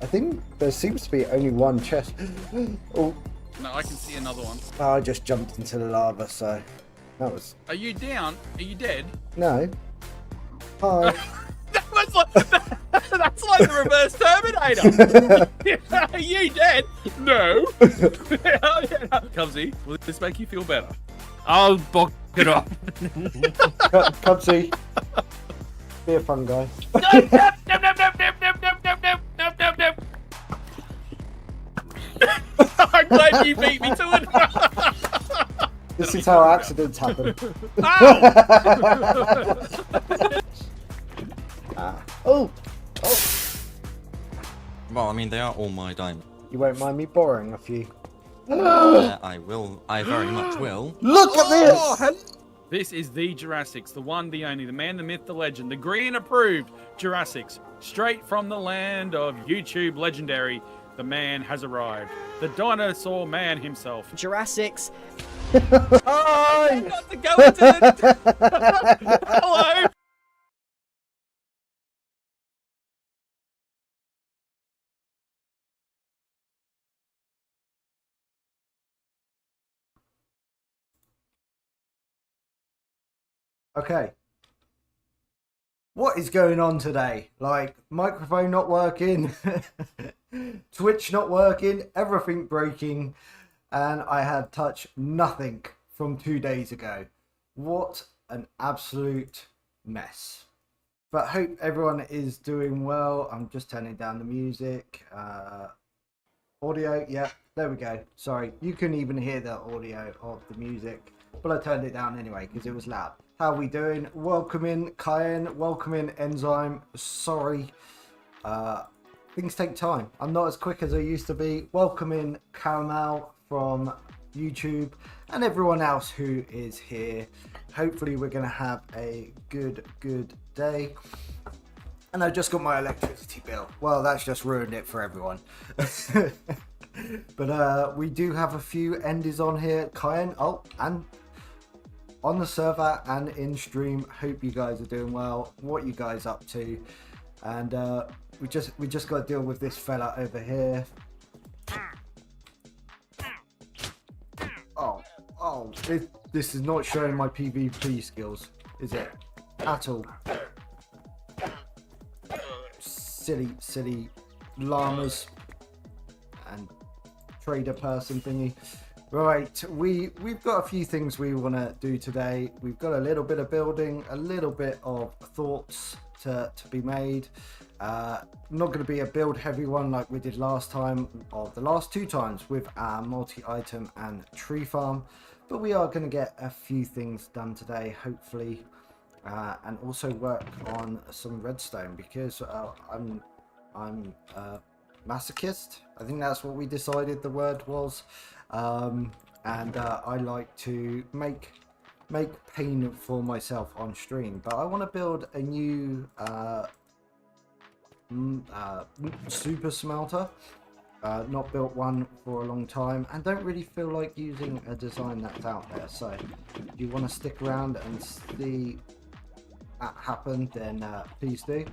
I think there seems to be only one chest. Oh, No, I can see another one. I just jumped into the lava, so that was... Are you down? Are you dead? No. Hi. That was like, that's like the reverse Terminator. Are you dead? No. Cubsy, will this make you feel better? I'll bog it off. Cubsy. Be a fun guy. I'm glad you beat me to it. This is how accidents happen. Oh! Well, I mean, they are all my diamonds. You won't mind me borrowing a few. I will. I very much will. Look at this! This is the Jurassics, the one, the only, the man, the myth, the legend, the green approved Jurassics, straight from the land of YouTube legendary. The man has arrived. The dinosaur man himself. Jurassics. Hi! Not to go into the... Hello! Okay. What is going on today? Like, microphone not working, Twitch not working, everything breaking, and I had touched nothing from 2 days ago. What an absolute mess. But hope everyone is doing well. I'm just turning down the music. Audio, yeah, there we go. Sorry, you couldn't even hear the audio of the music, but I turned it down anyway because it was loud. How we doing? Welcome in Cayenne, welcome in Enzyme. Sorry, things take time. I'm not as quick as I used to be. Welcome in Caramel from YouTube and everyone else who is here. Hopefully we're gonna have a good day. And I just got my electricity bill. Well, that's just ruined it for everyone. But we do have a few endies on here. Cayenne, oh, and on the server and in stream. Hope you guys are doing well. What you guys up to? And we just got to deal with this fella over here. Oh, this is not showing my PvP skills, is it? At all. Silly llamas and trader person thingy. Right, we've got a few things we want to do today. We've got a little bit of building, a little bit of thoughts to be made. Not going to be a build heavy one like we did last time, or the last two times with our multi-item and tree farm, but we are going to get a few things done today, hopefully, and also work on some redstone because I'm masochist. I think that's what we decided the word was. And I like to make pain for myself on stream, but I want to build a new super smelter. Not built one for a long time and don't really feel like using a design that's out there, so if you want to stick around and see that happen, then please do.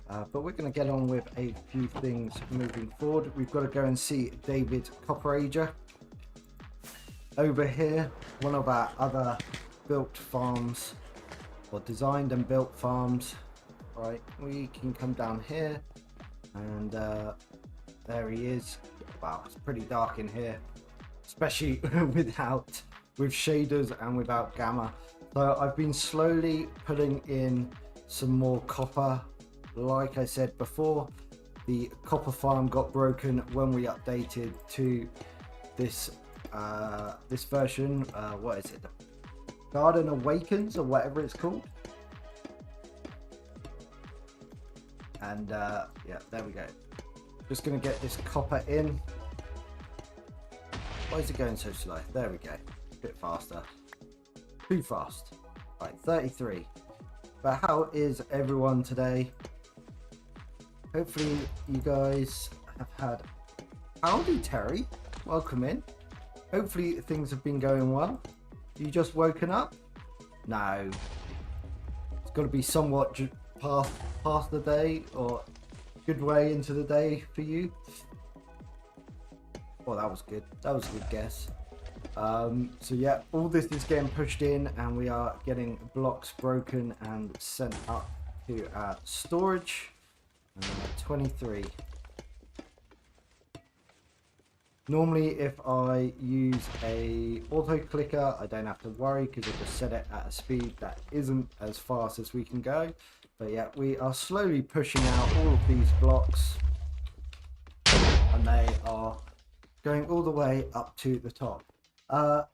But we're going to get on with a few things moving forward. We've got to go and see David Copperager over here, one of our other built farms, or designed and built farms. Right, we can come down here and there he is. Wow, it's pretty dark in here, especially with shaders and without gamma. So I've been slowly putting in some more copper. Like I said before, the copper farm got broken when we updated to this this version. What is it? The Garden Awakens or whatever it's called. And yeah, there we go. Just gonna get this copper in. Why is it going so slow? There we go. A bit faster. Too fast. Right, 33. But how is everyone today? Hopefully you guys have had... Howdy Terry, welcome in. Hopefully things have been going well. You just woken up? No. It's got to be somewhat past the day, or good way into the day for you. Well, that was good. That was a good guess. So yeah, all this is getting pushed in, and we are getting blocks broken and sent up to storage. 23. Normally, if I use a auto clicker, I don't have to worry because I just set it at a speed that isn't as fast as we can go. But yeah, we are slowly pushing out all of these blocks, and they are going all the way up to the top. I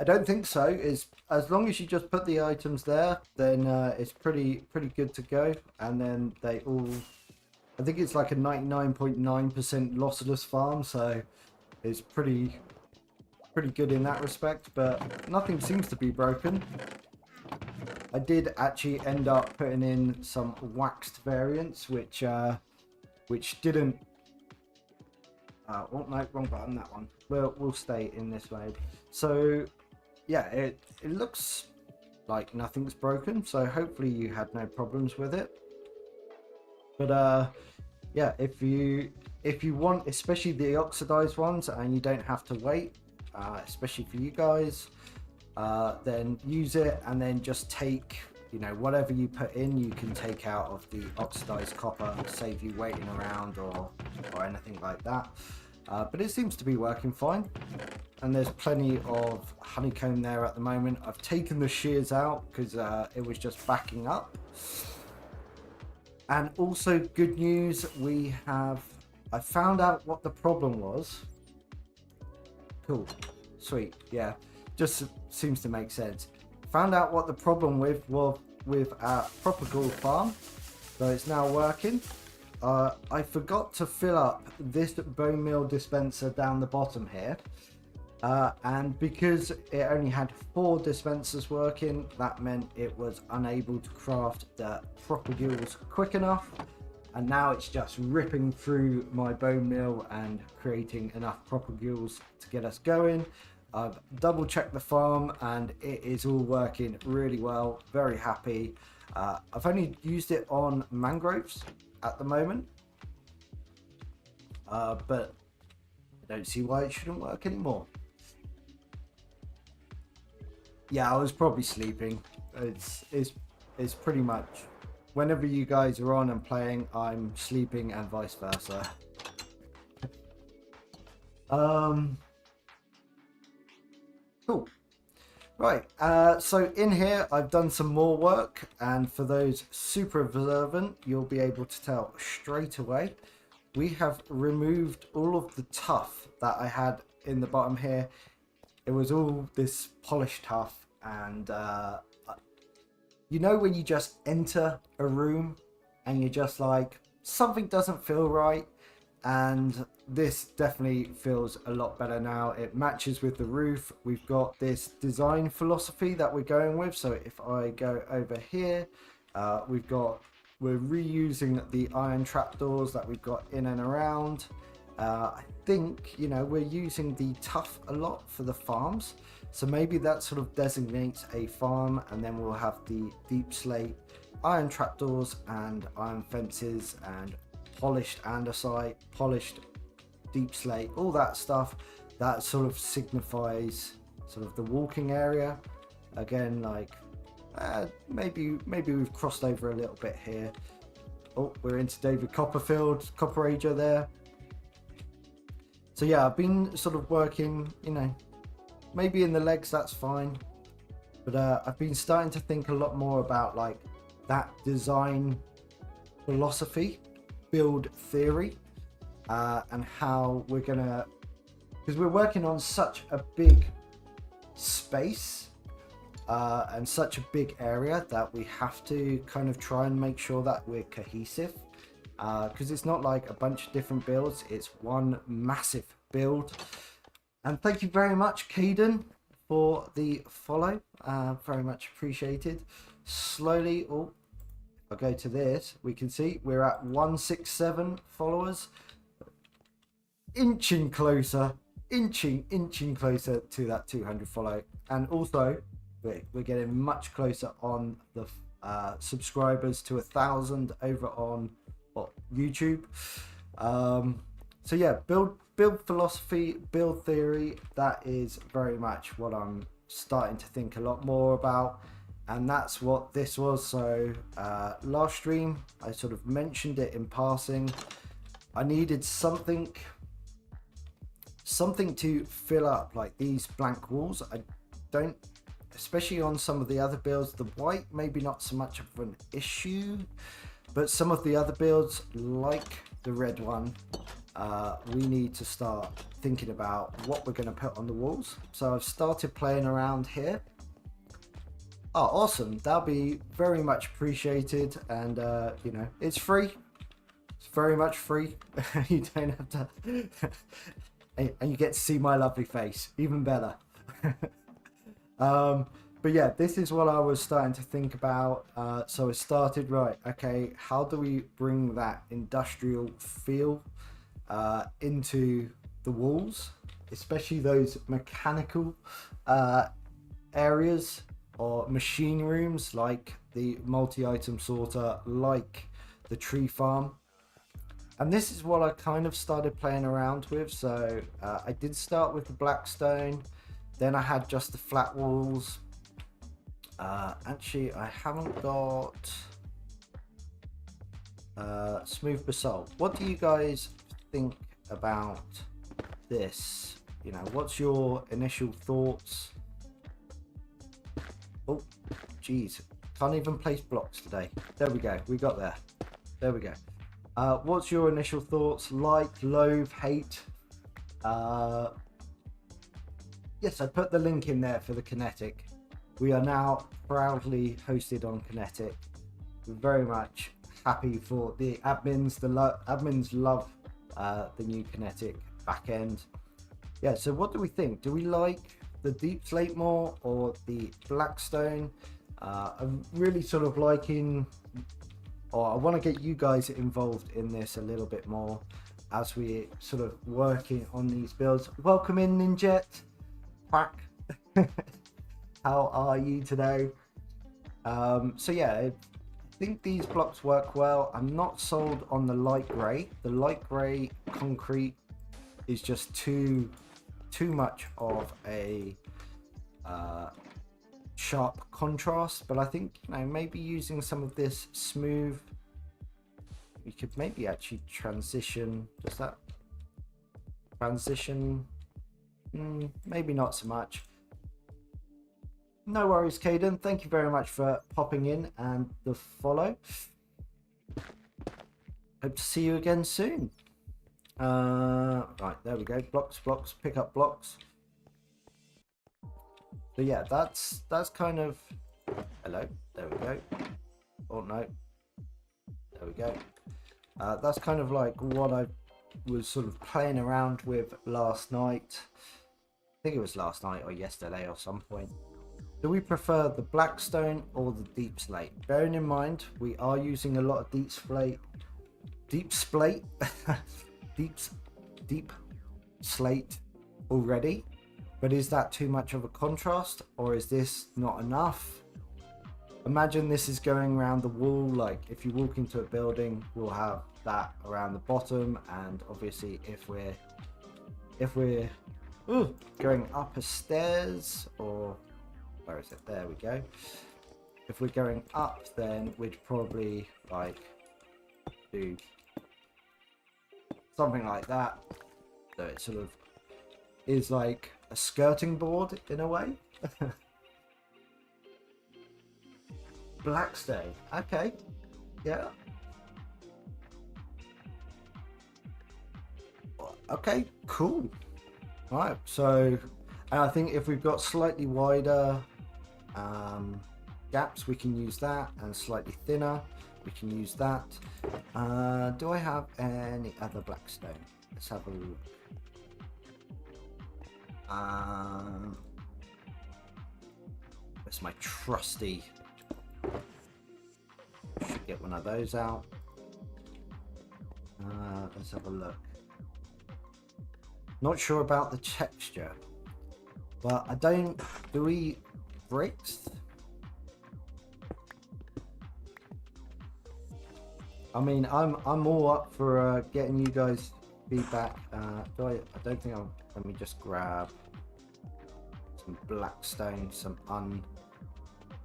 don't think so. Is as long as you just put the items there, then it's pretty good to go. And then they all, I think it's like a 99.9% lossless farm, so it's pretty good in that respect. But nothing seems to be broken. I did actually end up putting in some waxed variants, which didn't. Oh no, wrong button. That one. We'll stay in this mode. So yeah, it looks like nothing's broken. So hopefully you had no problems with it. But yeah, if you want, especially the oxidized ones, and you don't have to wait, especially for you guys, then use it, and then just take, you know, whatever you put in, you can take out of the oxidized copper, save you waiting around or anything like that. But it seems to be working fine, and there's plenty of honeycomb there at the moment. I've taken the shears out because it was just backing up. And also good news, I found out what the problem was. Cool, sweet, yeah, just seems to make sense. Found out what the problem with our propagule farm, so it's now working. I forgot to fill up this bone meal dispenser down the bottom here, and because it only had 4 dispensers working, that meant it was unable to craft the propagules quick enough, and now it's just ripping through my bone meal and creating enough propagules to get us going. I've double checked the farm and it is all working really well. Very happy. I've only used it on mangroves at the moment, but I don't see why it shouldn't work anymore. Yeah, I was probably sleeping. It's pretty much whenever you guys are on and playing, I'm sleeping, and vice versa. Cool. Right, so in here I've done some more work, and for those super observant, you'll be able to tell straight away. We have removed all of the tuff that I had in the bottom here. It was all this polished tuff, and you know when you just enter a room and you're just like, something doesn't feel right, and this definitely feels a lot better now. It matches with the roof. We've got this design philosophy that we're going with. So if I go over here, we're reusing the iron trapdoors that we've got in and around. I think, you know, we're using the tuff a lot for the farms, so maybe that sort of designates a farm, and then we'll have the deep slate iron trapdoors and iron fences and polished andesite, polished deep slate, all that stuff that sort of signifies sort of the walking area. Again, like maybe we've crossed over a little bit here. Oh, we're into David Copperfield, Copper Ager there. So yeah, I've been sort of working, you know, maybe in the legs, that's fine, but I've been starting to think a lot more about like that design philosophy, build theory, and how we're gonna, because we're working on such a big space and such a big area that we have to kind of try and make sure that we're cohesive, because it's not like a bunch of different builds, it's one massive build. And thank you very much, Caden, for the follow, very much appreciated. Slowly, oh, I'll go to this, we can see we're at 167 followers, inching closer to that 200 follow, and also we're getting much closer on the subscribers to 1,000 over on YouTube. So yeah, build philosophy, build theory, that is very much what I'm starting to think a lot more about, and that's what this was. So last stream I sort of mentioned it in passing. I needed something to fill up like these blank walls. I don't, especially on some of the other builds, the white maybe not so much of an issue, but some of the other builds like the red one, we need to start thinking about what we're going to put on the walls. So I've started playing around here. Oh, awesome. That'll be very much appreciated. And, you know, it's free. It's very much free. You don't have to... and you get to see my lovely face. Even better. But yeah, this is what I was starting to think about. So I started, right, okay, how do we bring that industrial feel into the walls, especially those mechanical areas or machine rooms like the multi-item sorter, like the tree farm. And this is what I kind of started playing around with. So I did start with the blackstone, then I had just the flat walls. Actually, I haven't got smooth basalt. What do you guys think about this? You know, what's your initial thoughts? Oh, geez, can't even place blocks today. There we go, we got there. There we go. What's your initial thoughts? Like, loathe, hate? Yes, I put the link in there for the Kinetic. We are now proudly hosted on Kinetic. We're very much happy for the admins. The admins love the new Kinetic backend. Yeah, so what do we think? Do we like the deep slate more or the blackstone? I'm really sort of liking, or I want to get you guys involved in this a little bit more as we sort of working on these builds. Welcome in, Ninjet. Quack. How are you today? So yeah, I think these blocks work well. I'm not sold on the light grey. The light grey concrete is just too much of a sharp contrast, but I think, you know, maybe using some of this smooth, we could maybe actually transition. Does that transition? Maybe not so much. No worries, Caden. Thank you very much for popping in and the follow. Hope to see you again soon. Right, there we go. Blocks, pick up blocks. So yeah, that's kind of, hello, there we go. Oh no, there we go. That's kind of like what I was sort of playing around with last night. I think it was last night or yesterday or some point. Do we prefer the blackstone or the deep slate? Bearing in mind, we are using a lot of deep slate already. But is that too much of a contrast, or is this not enough? Imagine this is going around the wall. Like if you walk into a building, we'll have that around the bottom, and obviously if we're going up a stairs, or where is it? There we go. If we're going up, then we'd probably like do something like that. So it sort of is like a skirting board in a way. Blackstone, okay, yeah, okay, cool. All right, so, and I think if we've got slightly wider gaps, we can use that, and slightly thinner, we can use that. Do I have any other blackstone? Let's have a look. Where's my trusty? Should get one of those out. Let's have a look. Not sure about the texture, but I don't. Do we bricks? I mean, I'm all up for getting you guys feedback. I don't think I'll. Let me just grab some blackstone, some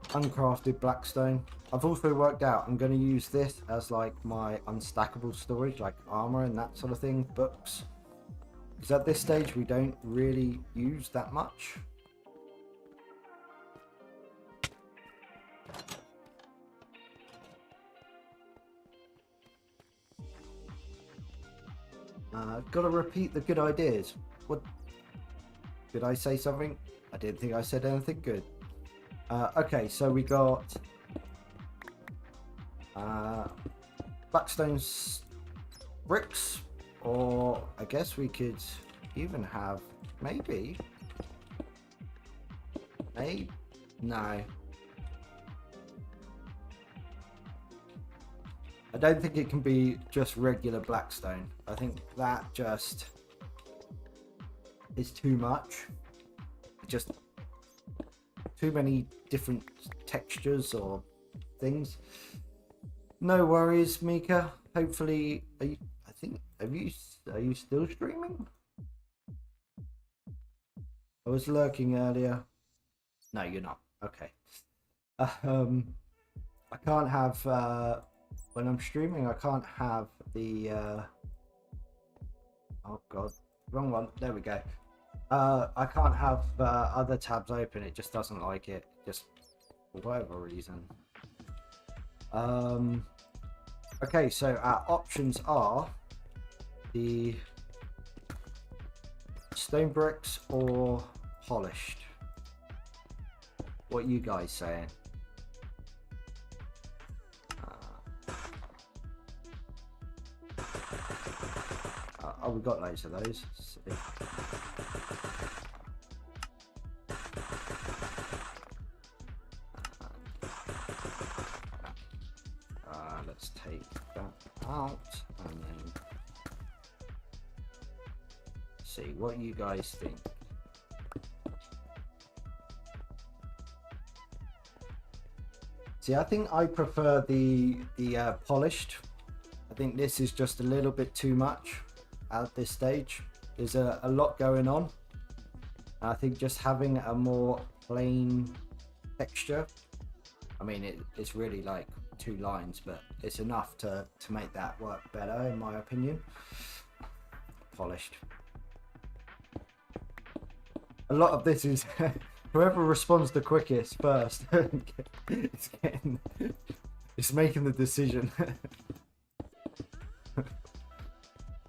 uncrafted blackstone. I've also worked out I'm going to use this as like my unstackable storage, like armor and that sort of thing, books. Because at this stage we don't really use that much. Got to repeat the good ideas. What? Did I say something? I didn't think I said anything good. Okay, so we got Blackstone bricks, or I guess we could even have maybe no. I don't think it can be just regular Blackstone. I think that just is too much. Just too many different textures or things. No worries, Mika. Hopefully, are you still streaming? I was lurking earlier. No, you're not. Okay. I can't have when I'm streaming. I can't have the. Oh God, wrong one. There we go. I can't have other tabs open. It just doesn't like it. Just for whatever reason. Okay, so our options are the stone bricks or polished. What are you guys saying? Oh, we got loads of those. Let's take that out and then see what you guys think. See, I think I prefer the polished. I think this is just a little bit too much at this stage. There's a lot going on. I think just having a more plain texture, I mean it's really like 2 lines, but it's enough to make that work better in my opinion. Polished. A lot of this is whoever responds the quickest first. It's making the decision.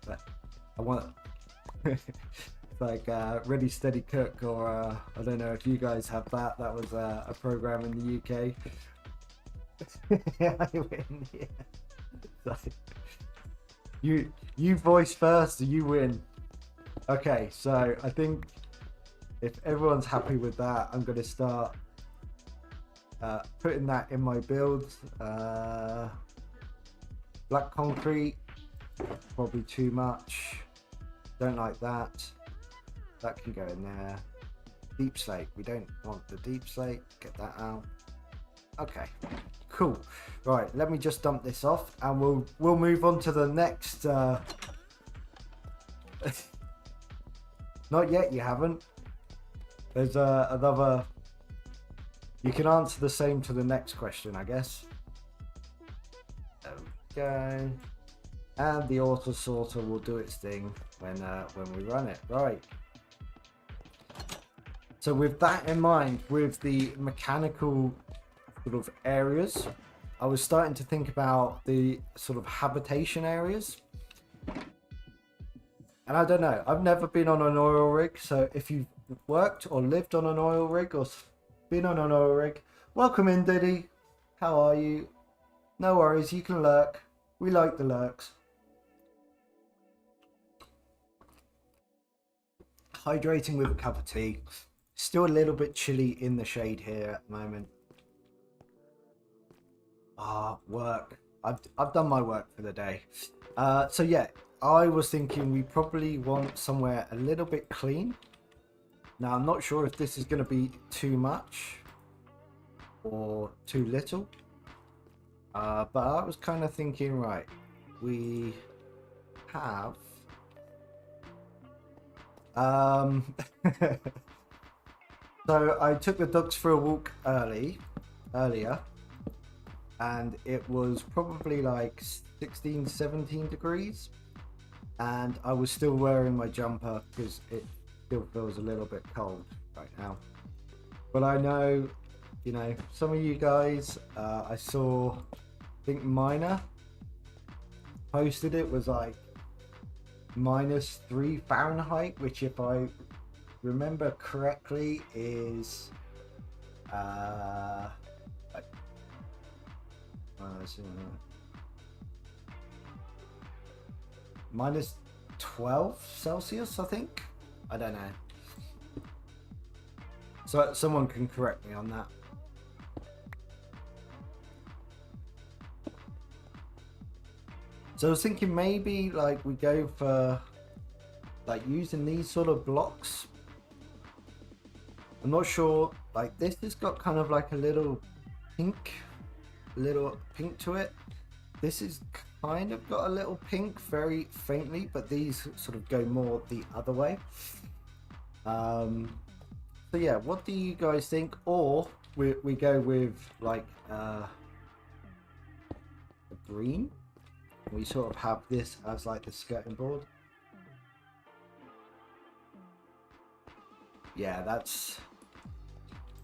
But I want like Ready Steady Cook, or I don't know if you guys have that. That was a program in the UK. I win. Yeah. You voice first, you win. Okay, so I think if everyone's happy with that, I'm going to start putting that in my builds. Black concrete, probably too much. Don't like that. That can go in there. Deep slate, we don't want the deep slate. Get that out. Okay, cool. Right, let me just dump this off, and we'll move on to the next. Not yet. You haven't. There's another. You can answer the same to the next question, I guess. There we go. And the auto sorter will do its thing when we run it. Right. So with that in mind, with the mechanical sort of areas, I was starting to think about the sort of habitation areas. And I don't know, I've never been on an oil rig, so if you've worked or lived on an oil rig or been on an oil rig, welcome in, Diddy. How are you? No worries, you can lurk. We like the lurks. Hydrating with a cup of tea. Still a little bit chilly in the shade here at the moment. Work. I've done my work for the day. So yeah, I was thinking we probably want somewhere a little bit clean. Now I'm not sure if this is going to be too much or too little. But I was kind of thinking, right, we have so I took the dogs for a walk earlier, and it was probably like 16, 17 degrees, and I was still wearing my jumper because it still feels a little bit cold right now. But I know, you know, some of you guys, I saw, I think Miner posted it was like -3 Fahrenheit, which if I remember correctly is like, -12 Celsius, I think. I don't know. So someone can correct me on that. So I was thinking maybe like we go for like using these sort of blocks. I'm not sure, like this has got kind of like a little pink to it. This is kind of got a little pink very faintly, but these sort of go more the other way. So yeah, what do you guys think? Or we go with like a green. We sort of have this as like the skirting board. Yeah, that's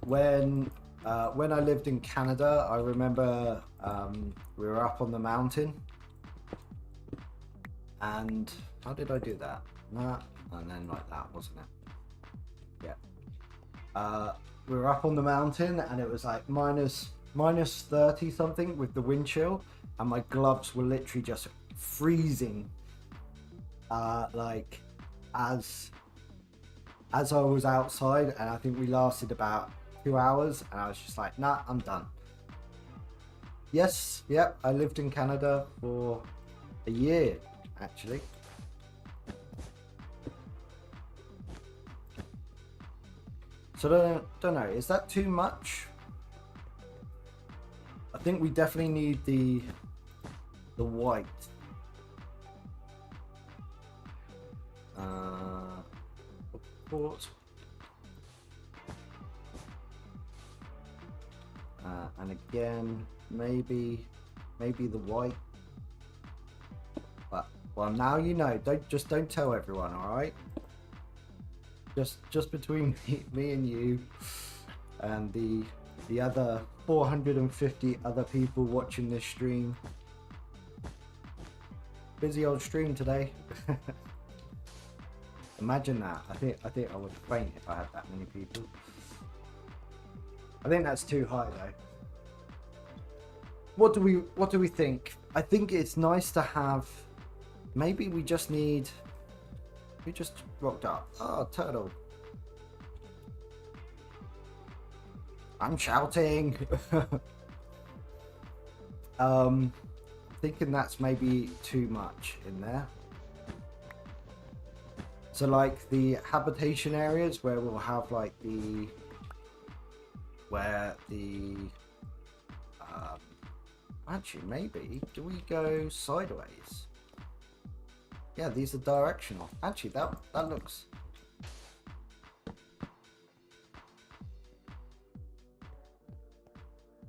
when I lived in Canada. I remember we were up on the mountain, and how did I do that? That and then like that, wasn't it? Yeah. We were up on the mountain, and it was like minus 30 something with the wind chill, and my gloves were literally just freezing. Like as I was outside, and I think we lasted about 2 hours, and I was just like, nah, I'm done. Yes, yep, I lived in Canada for a year, actually. So don't know, is that too much? I think we definitely need the white. Port. And again, maybe the white. But well, now you know. Don't tell everyone, all right? Just between me and you, and the other 450 other people watching this stream. Busy old stream today. Imagine that. I think I would faint if I had that many people. I think that's too high though. What do we think? I think it's nice to have. Maybe we just need. We just rocked up. Oh, turtle. I'm shouting. Thinking that's maybe too much in there. So like the habitation areas where we'll have like actually maybe do we go sideways? Yeah, these are directional. Actually that looks.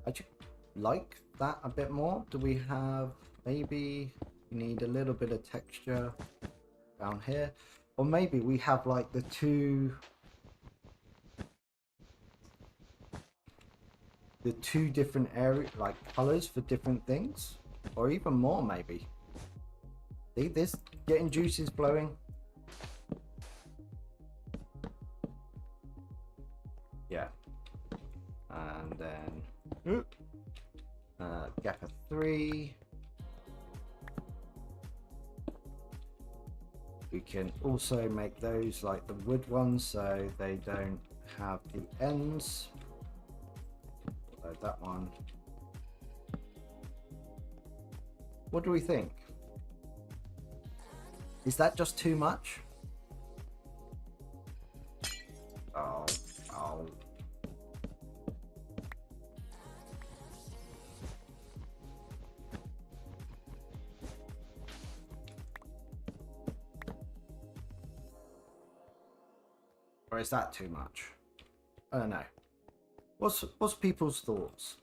I just like that a bit more. Do we have maybe we need a little bit of texture down here? Or maybe we have like the two different area like colors for different things, or even more maybe. See this getting juices blowing. Yeah, and then gap of 3. We can also make those like the wood ones so they don't have the ends. So that one. What do we think? Is that just too much? Oh. Or is that too much? I don't know. What's people's thoughts?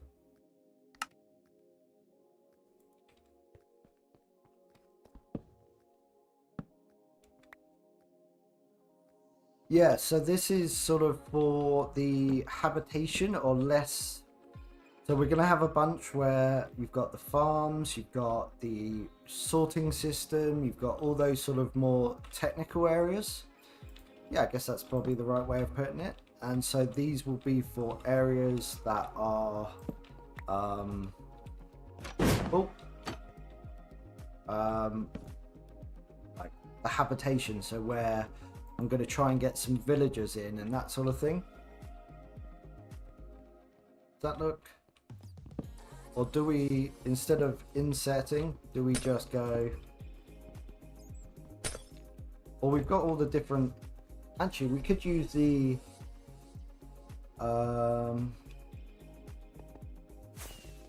Yeah, so this is sort of for the habitation or less. So we're going to have a bunch where you've got the farms, you've got the sorting system, you've got all those sort of more technical areas. Yeah, I guess that's probably the right way of putting it. And so these will be for areas that are like the habitation, so where I'm going to try and get some villagers in and that sort of thing. Does that look? Or do we, instead of inserting, do we just go... Or we've got all the different... Actually, we could use the...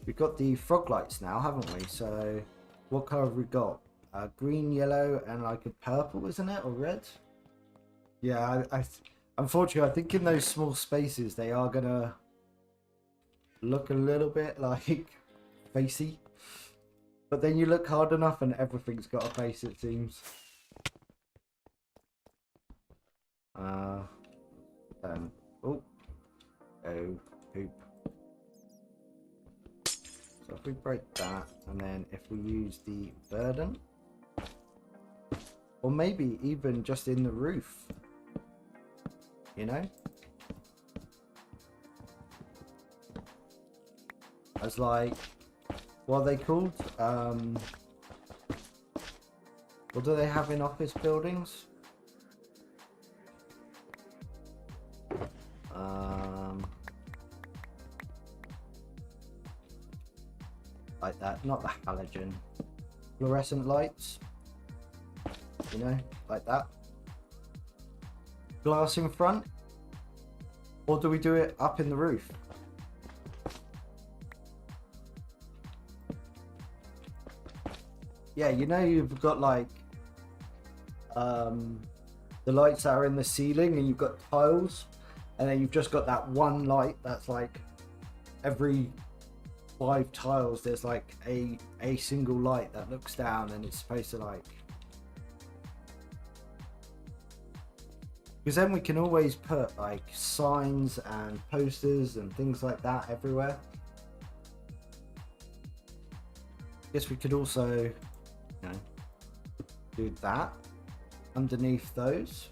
We've got the frog lights now, haven't we? So, what colour have we got? Green, yellow, and like a purple, isn't it? Or red? Yeah, unfortunately, I think in those small spaces, they are going to look a little bit like facey, but then you look hard enough and everything's got a face, it seems. Oh, poop. So if we break that, and then if we use the burden, or maybe even just in the roof, you know? As like, what are they called? What do they have in office buildings? Like that, not the halogen. Fluorescent lights. You know, like that. Glass in front. Or do we do it up in the roof? Yeah, you know, you've got like the lights that are in the ceiling, and you've got tiles, and then you've just got that one light that's like every 5 tiles there's like a single light that looks down, and it's supposed to like, because then we can always put like signs and posters and things like that everywhere. Guess we could also, you know, do that underneath those.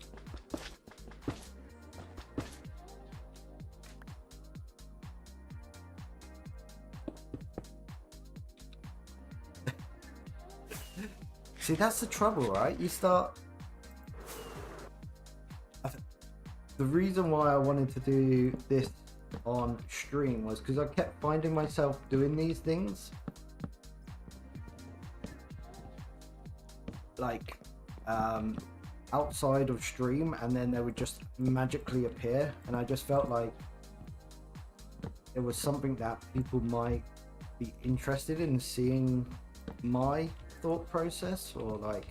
See, that's the trouble, right? You start... The reason why I wanted to do this on stream was because I kept finding myself doing these things. Like, outside of stream, and then they would just magically appear. And I just felt like it was something that people might be interested in seeing my thought process, or like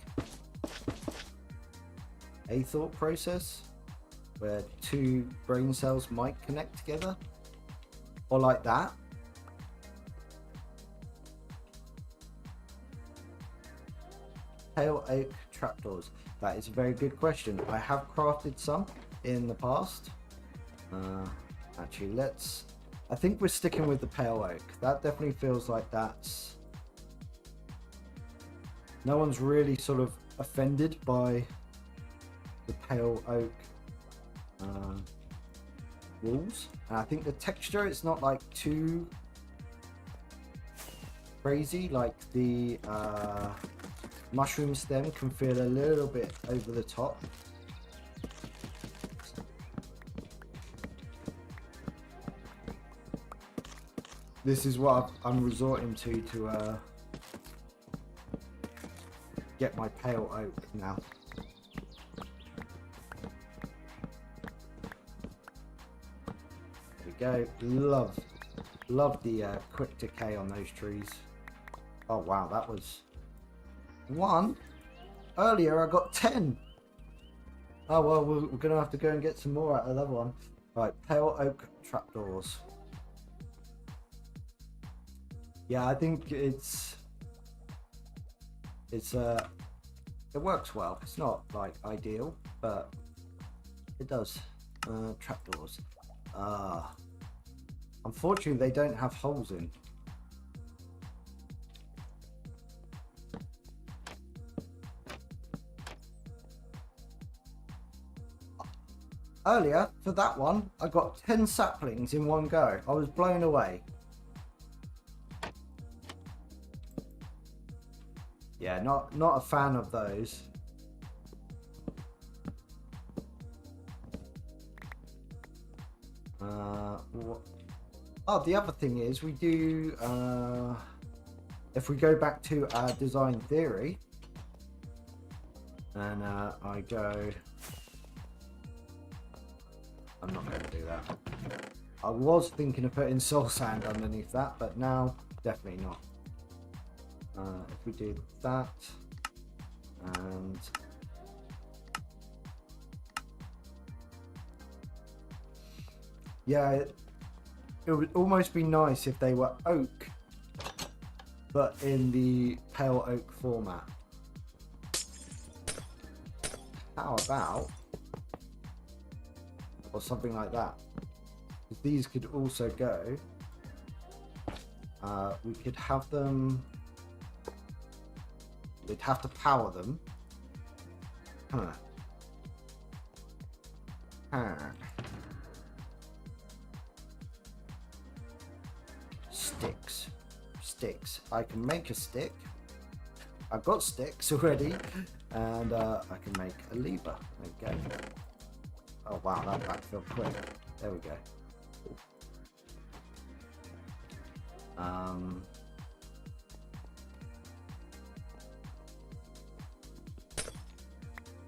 a thought process where 2 brain cells might connect together, or like that. Pale oak trapdoors. That is a very good question. I have crafted some in the past. Actually, I think we're sticking with the pale oak. That definitely feels like that's... No one's really sort of offended by the pale oak walls. And I think the texture, it's not like too crazy. Like the mushroom stem can feel a little bit over the top. This is what I'm resorting to get my pale oak now. There we go. Love the quick decay on those trees. Oh wow, that was 1. Earlier I got 10. Oh well, we're gonna have to go and get some more out of the other one. Right, pale oak trapdoors. Yeah, I think it works well. It's not like ideal, but it does. Trapdoors. Unfortunately, they don't have holes in. Earlier, for that one, I got 10 saplings in one go. I was blown away. Yeah, not a fan of those. Oh, the other thing is we do, if we go back to our design theory, and I go, I'm not going to do that. I was thinking of putting soul sand underneath that, but now definitely not. If we do that, and yeah, it would almost be nice if they were oak, but in the pale oak format. How about, or something like that? These could also go. We could have them. We'd have to power them. Sticks. I can make a stick. I've got sticks already, and I can make a lever. Okay. Oh wow, that backfilled quick. There we go.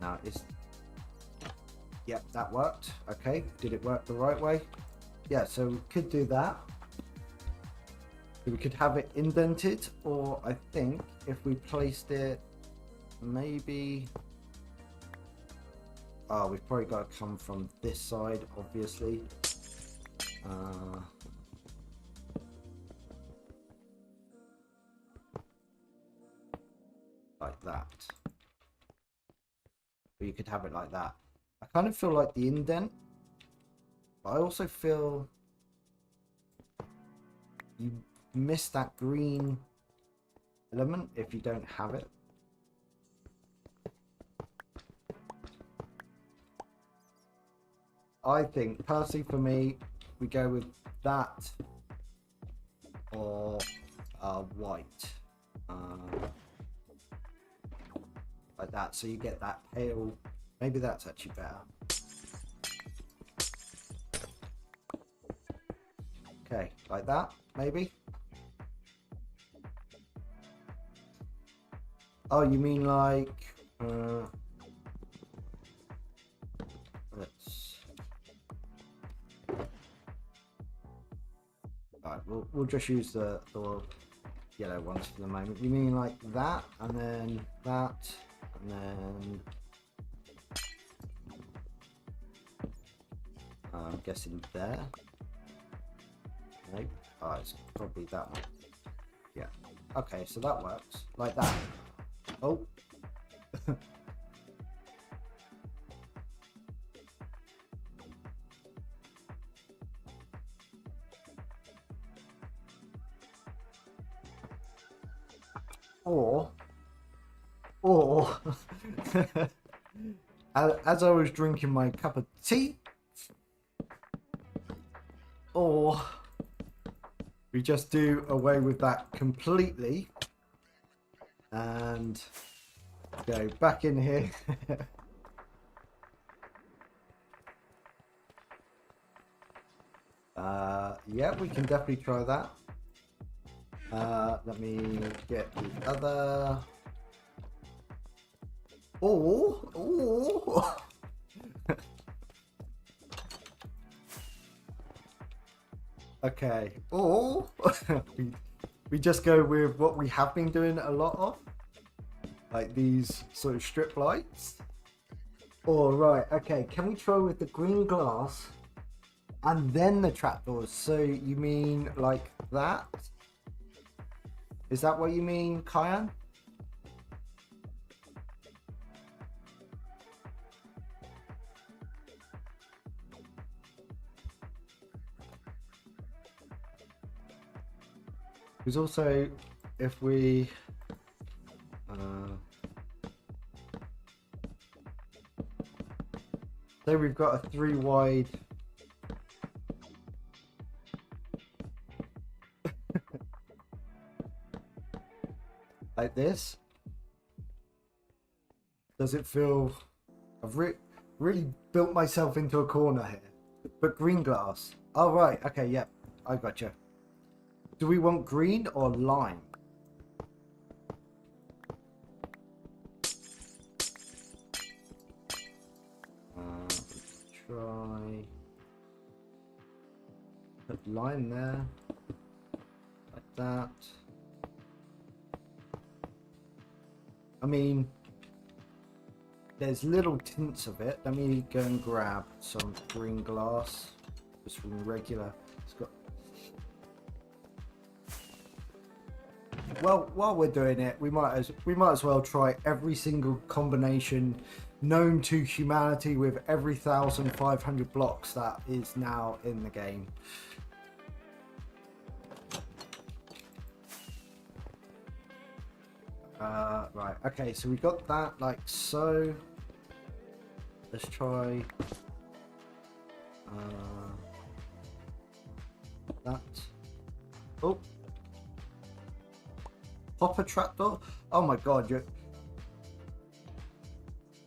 Now yep, that worked. Okay, did it work the right way? Yeah, so we could do that. We could have it indented, or I think if we placed it, maybe. Oh, we've probably got to come from this side, obviously. Like that. Or you could have it like that. I kind of feel like the indent, but I also feel you miss that green element if you don't have it. I think, personally for me, we go with that or white. Like that, so you get that pale. Maybe that's actually better. Okay, like that, maybe. Oh, you mean like let's. Alright, we'll just use the yellow ones for the moment. You mean like that, and then that, and then I'm guessing there. Nope. Oh, it's probably that one. Yeah. Okay, so that works like that. Oh. Or as I was drinking my cup of tea, or we just do away with that completely and go back in here. Yeah, we can definitely try that. Let me get the other. Oh. Okay. Oh. we just go with what we have been doing a lot of, like these sort of strip lights. All right. Okay. Can we try with the green glass and then the trapdoors? So you mean like that? Is that what you mean, Kyan? Because also, if we say we've got a 3 wide like this, does it feel I've really built myself into a corner here? But green glass. Oh right, okay, yep, I gotcha. Do we want green or lime? Try put lime there, like that. I mean, there's little tints of it. Let me go and grab some green glass, just from regular. It's got. Well, while we're doing it, we might as well try every single combination known to humanity with every 1,500 blocks that is now in the game. Right, okay, so we got that like so. Let's try that. Oh, pop a trapdoor. Oh my god,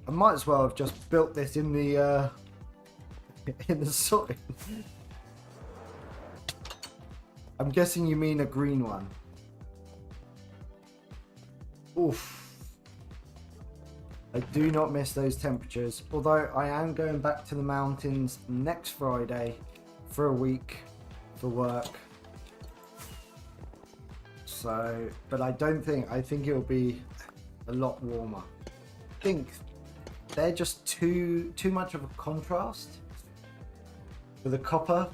I might as well have just built this in the in the soil. I'm guessing you mean a green one. Oof. I do not miss those temperatures, although I am going back to the mountains next Friday for a week for work. So, but I think it'll be a lot warmer. I think they're just too much of a contrast for the copper.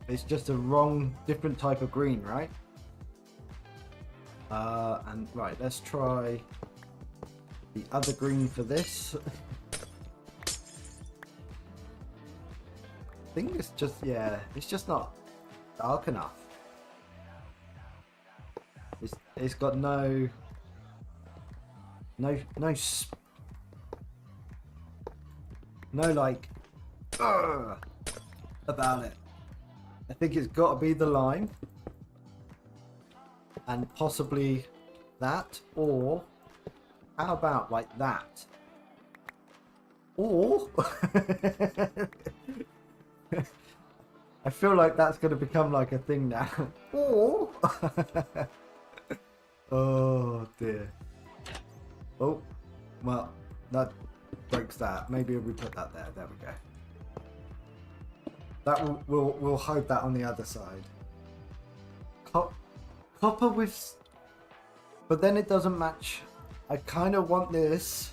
It's just a wrong, different type of green, right? And right, let's try the other green for this. I think it's just, yeah, it's just not dark enough. It's got no like about it. I think it's got to be the lime and possibly that, or how about like that, or I feel like that's going to become like a thing now. Or oh dear. Oh well, that breaks that. Maybe if we put that there. There we go. That we'll hide that on the other side. Copper with, but then it doesn't match. I kind of want this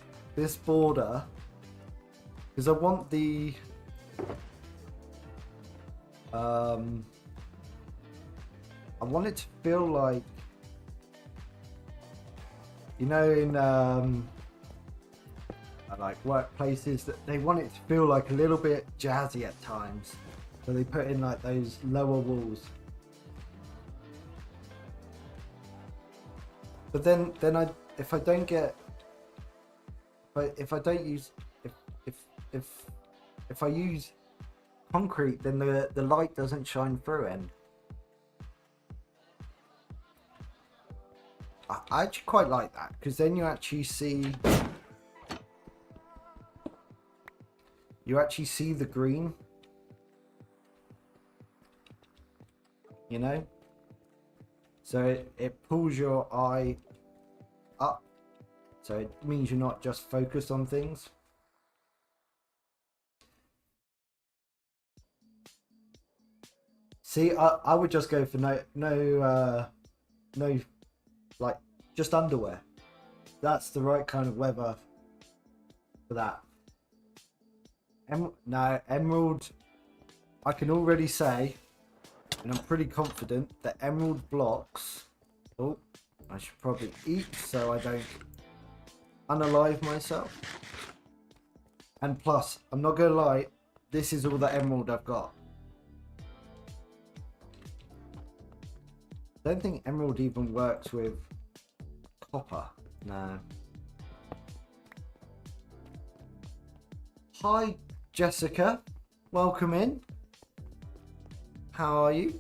border because I want the I want it to feel like, you know, in like workplaces, that they want it to feel like a little bit jazzy at times, so they put in like those lower walls. But then if I don't use if I use concrete, then the light doesn't shine through, and I actually quite like that, because then you actually see the green, you know, so it pulls your eye up, so it means you're not just focused on things. See, I would just go for no like just underwear. That's the right kind of weather for that. No, emerald. I can already say, and I'm pretty confident that emerald blocks. Oh, I should probably eat so I don't unalive myself. And plus, I'm not gonna lie, this is all the emerald I've got. I don't think emerald even works with copper. No. Hi, Jessica. Welcome in. How are you?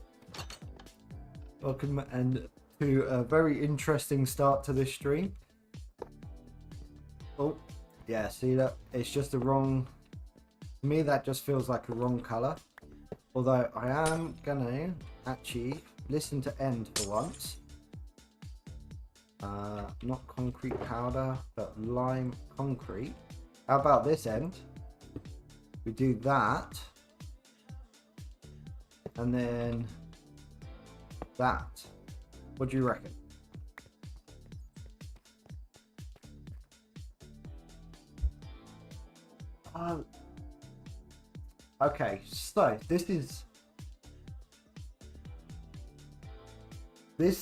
Welcome and to a very interesting start to this stream. Oh, yeah, see that? It's just the wrong... To me, that just feels like a wrong colour. Although I am gonna actually listen to end for once. Not concrete powder, but lime concrete. How about this end? We do that. And then that. What do you reckon? Okay, so this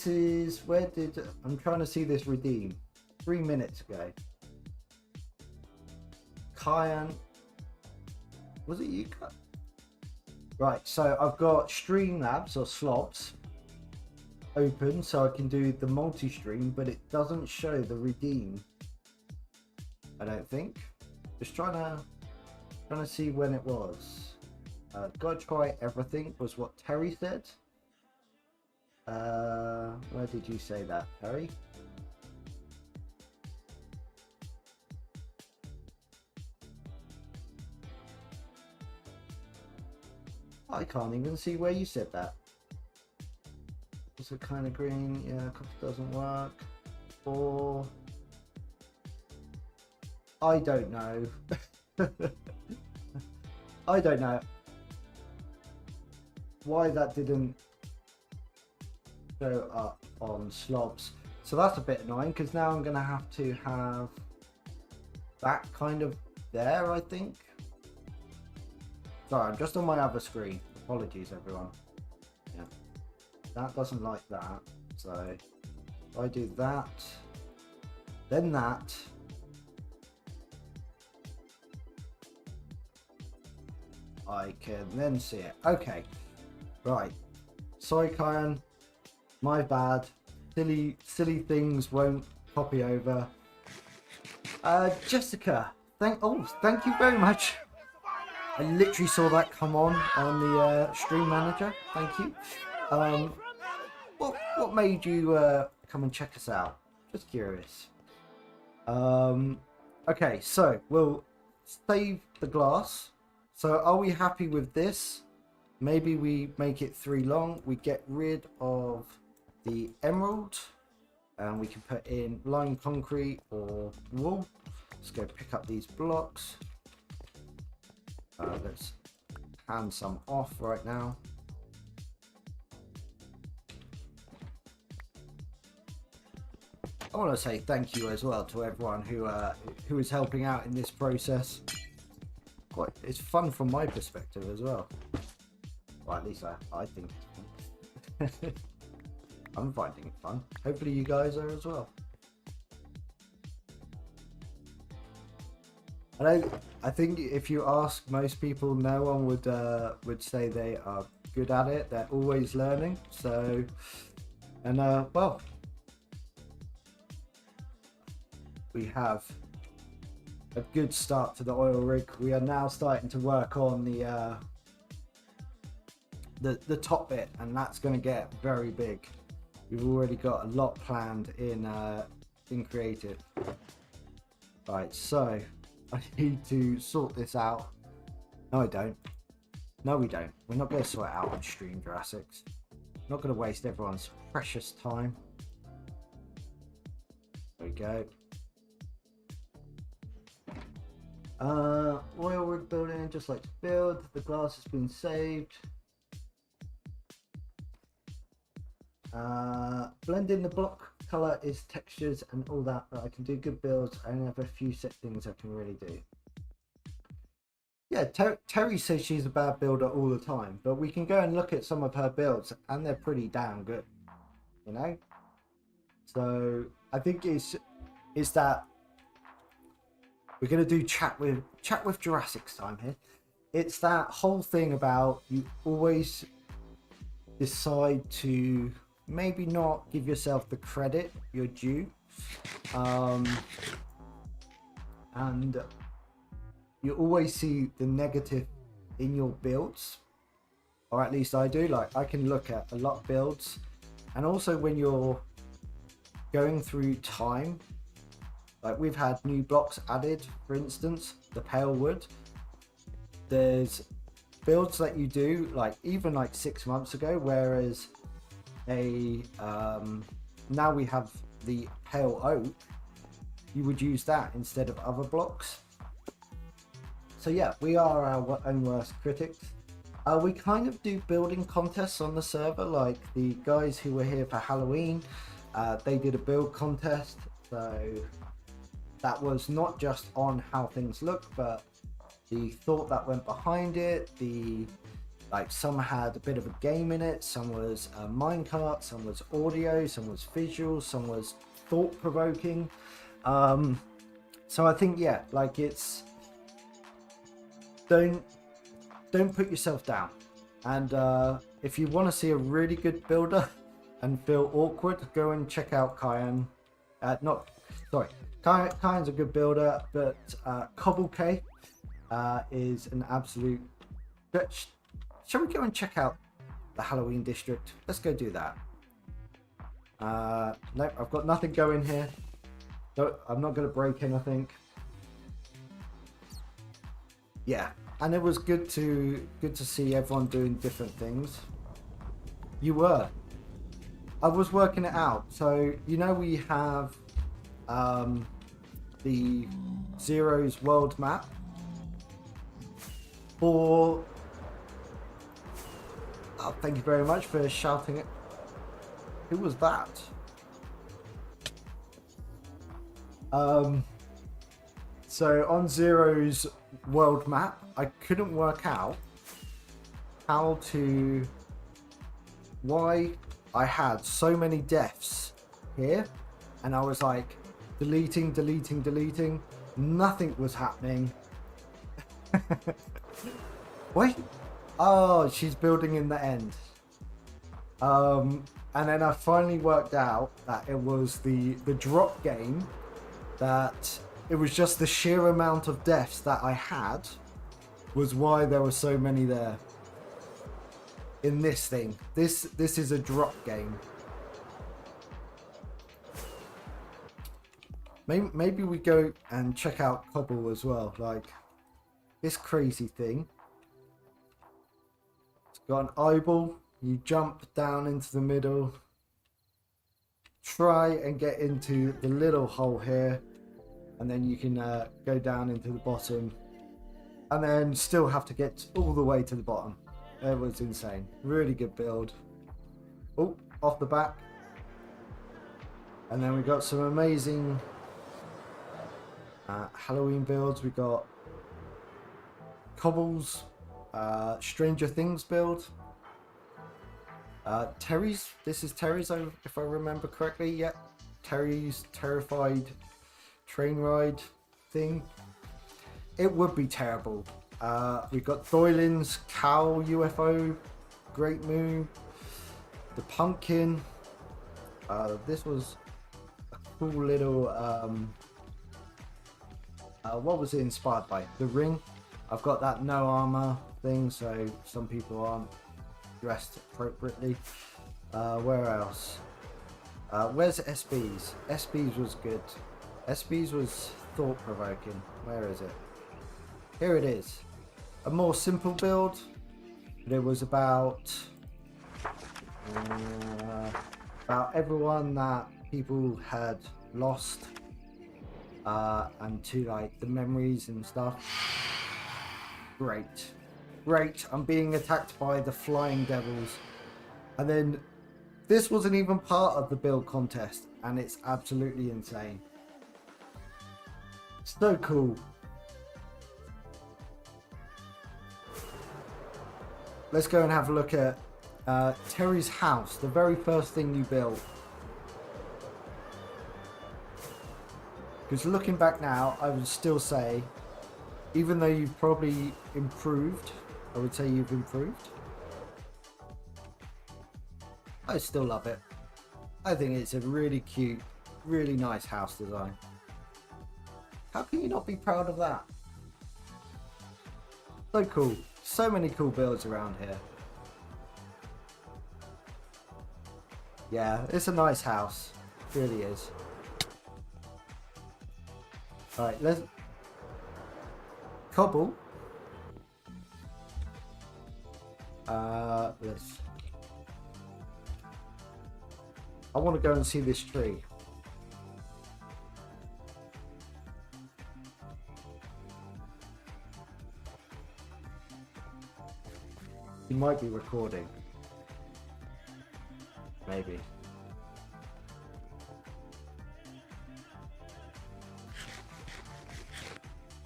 is where did I'm trying to see this redeem 3 minutes ago. Kyan, was it you? Right, so I've got Streamlabs or Slots open so I can do the multi-stream, but it doesn't show the redeem. I don't think. Just trying to see when it was. Gotta try everything was what Terry said. Where did you say that, Terry? I can't even see where you said that. Was it kind of green? Yeah, copper doesn't work. Or I don't know. I don't know why that didn't show up on slobs. So that's a bit annoying because now I'm going to have to have that kind of there, I think. Sorry, I'm just on my other screen. Apologies, everyone. Yeah, that doesn't like that. So if I do that, then that. I can then see it. Okay, right. Sorry, Kyan. My bad. Silly things won't copy over. Jessica, thank you very much. I literally saw that come on the stream manager. Thank you. What made you come and check us out? Just curious. Okay, so we'll save the glass. So are we happy with this? Maybe we make it 3 long. We get rid of the emerald and we can put in lime concrete or wool. Let's go pick up these blocks. Let's hand some off right now. I want to say thank you as well to everyone who is helping out in this process. It's fun from my perspective as well. Well, at least I think it's fun. I'm finding it fun. Hopefully you guys are as well. I think if you ask most people, no one would say they are good at it. They're always learning. So, and well, we have a good start to the oil rig. We are now starting to work on the top bit, and that's going to get very big. We've already got a lot planned in creative. Right, so I need to sort this out. No, I don't. No, we don't. We're not going to sort it out on stream, Jurassics. Not going to waste everyone's precious time. There we go. Oil rig building, just like to build. The glass has been saved. Blend in the block color is textures and all that, but I can do good builds. I only have a few set things I can really do. Yeah, Terry says she's a bad builder all the time, but we can go and look at some of her builds and they're pretty damn good, you know. So I think it's that we're gonna do chat with Jurassic's time here. It's that whole thing about you always decide to maybe not give yourself the credit you're due, and you always see the negative in your builds, or at least I do. Like, I can look at a lot of builds, and also when you're going through time, like we've had new blocks added, for instance, the pale wood. There's builds that you do like even like 6 months ago, whereas now we have the pale oak, you would use that instead of other blocks. So yeah, we are our own worst critics. We kind of do building contests on the server, like the guys who were here for Halloween, they did a build contest. So that was not just on how things look, but the thought that went behind it. Like, some had a bit of a game in it, some was a minecart, some was audio, some was visual, some was thought-provoking. So I think, yeah, like, it's don't put yourself down. And if you want to see a really good builder and feel awkward, go and check out Kyan. Kyan's a good builder, but Cobble K is an absolute. Shall we go and check out the Halloween district? Let's go do that. No, I've got nothing going here. No, I'm not going to break anything. Yeah, and it was good to see everyone doing different things. You were. I was working it out. So you know we have the Zero's world map for. Oh, thank you very much for shouting it. Who was that? So on Zero's world map, I couldn't work out why I had so many deaths here, and I was like deleting. Nothing was happening. Wait. Oh, she's building in the end. And then I finally worked out that it was the drop game, that it was just the sheer amount of deaths that I had was why there were so many there. In this thing. This is a drop game. Maybe we go and check out Cobble as well. Like, this crazy thing. Got an eyeball, you jump down into the middle, try and get into the little hole here, and then you can go down into the bottom, and then still have to get all the way to the bottom. It was insane. Really good build. Oh, off the back. And then we got some amazing Halloween builds. We got Cobble's Stranger Things build. This is Terry's, if I remember correctly. Yep, Terry's terrified train ride thing. It would be terrible. We've got Doylin's cow UFO, great move. The pumpkin. This was a cool little. What was it inspired by? The ring. I've got that no armor thing, so some people aren't dressed appropriately. Where else? Where's SB's? SB's was good. SB's was thought-provoking. Where is it? Here it is. A more simple build, but it was about everyone that people had lost, and to like the memories and stuff. Great. I'm being attacked by the flying devils. And then this wasn't even part of the build contest. and it's absolutely insane. So cool. Let's go and have a look at Terry's house, the very first thing you built. Because looking back now, I would still say, even though you've probably improved, I would say you've improved. I still love it. I think it's a really cute, really nice house design. How can you not be proud of that? So cool. So many cool builds around here. Yeah, it's a nice house. It really is. Alright, let's... Cobble. Let's... I want to go and see this tree. He might be recording. Maybe.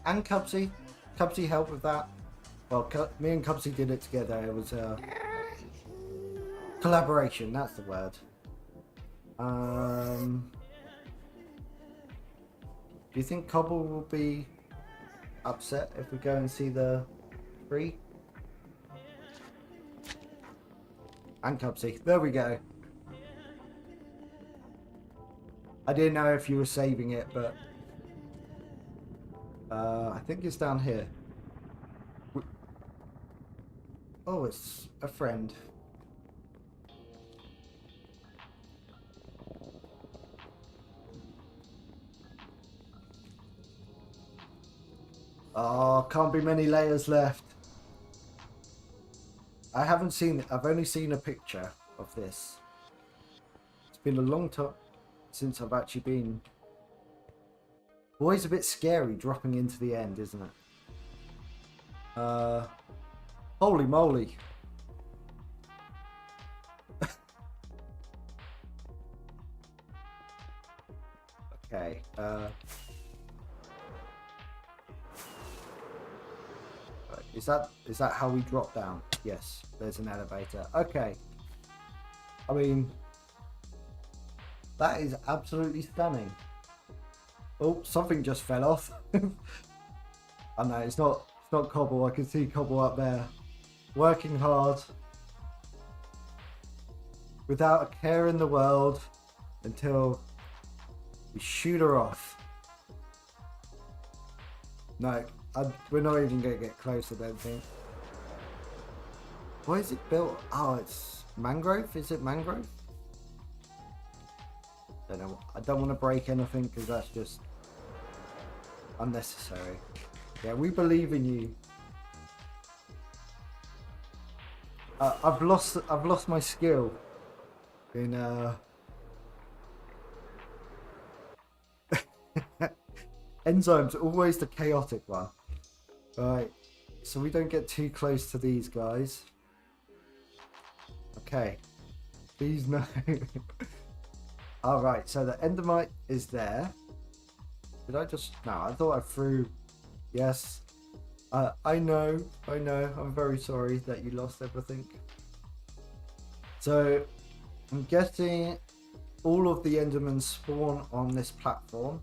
And Cubsy. Cubsy helped with that. Well, me and Cubsy did it together. It was a collaboration, that's the word. Do you think Cobble will be upset if we go and see the tree? And Cubsy. There we go. I didn't know if you were saving it, but I think it's down here. Oh, it's a friend. Oh, can't be many layers left. I haven't seen it. I've only seen a picture of this. It's been a long time since I've actually been... Always a bit scary dropping into the end, isn't it? Holy moly. Okay, is that how we drop down? Yes, there's an elevator. Okay. I mean, that is absolutely stunning. Oh, something just fell off. I know it's not Cobble. I can see Cobble up there, working hard, without a care in the world, until we shoot her off. No, we're not even going to get close, I don't think. Why is it built? Oh, it's mangrove? Is it mangrove? Don't know. I don't want to break anything because that's just unnecessary. Yeah, we believe in you. I've lost my skill in enzymes. Always the chaotic one. Right, so we don't get too close to these guys. Okay, please no. All right, so the endermite is there. Did I just... No, I thought I threw... Yes. I know. I'm very sorry that you lost everything. So, I'm guessing all of the endermen spawn on this platform.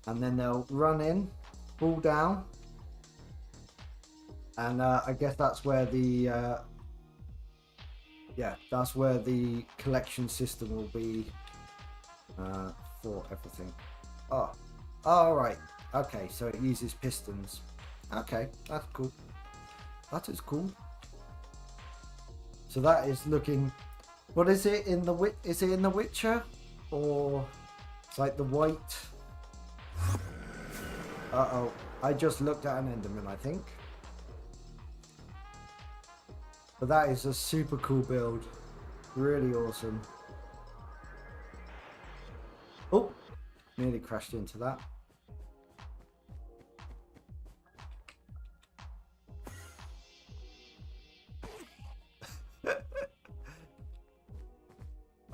And then they'll run in, fall down. And I guess that's where the... yeah, that's where the collection system will be for everything. Oh, all right. Okay, so it uses pistons. Okay, that's cool. That is cool. So that is looking. What is it in the Is it in the Witcher, or it's like the white? Uh-oh, I just looked at an enderman, I think. But that is a super cool build. Really awesome. Oh, nearly crashed into that.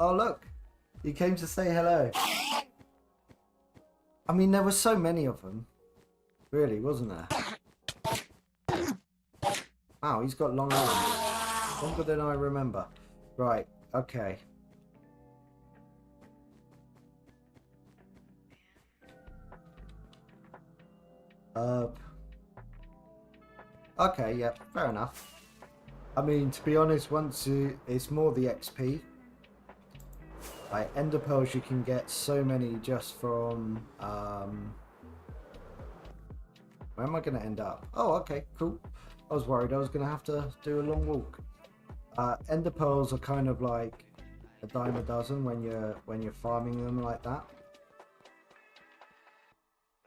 Oh, look. He came to say hello. I mean, there were so many of them. Really, wasn't there? Wow, he's got long arms. Longer than I remember. Right, okay. Okay, yeah, fair enough. I mean, to be honest, it's more the XP. Like, ender pearls you can get so many just from, where am I going to end up? Oh, okay, cool. I was worried I was going to have to do a long walk. Ender pearls are kind of like a dime a dozen when you're farming them like that.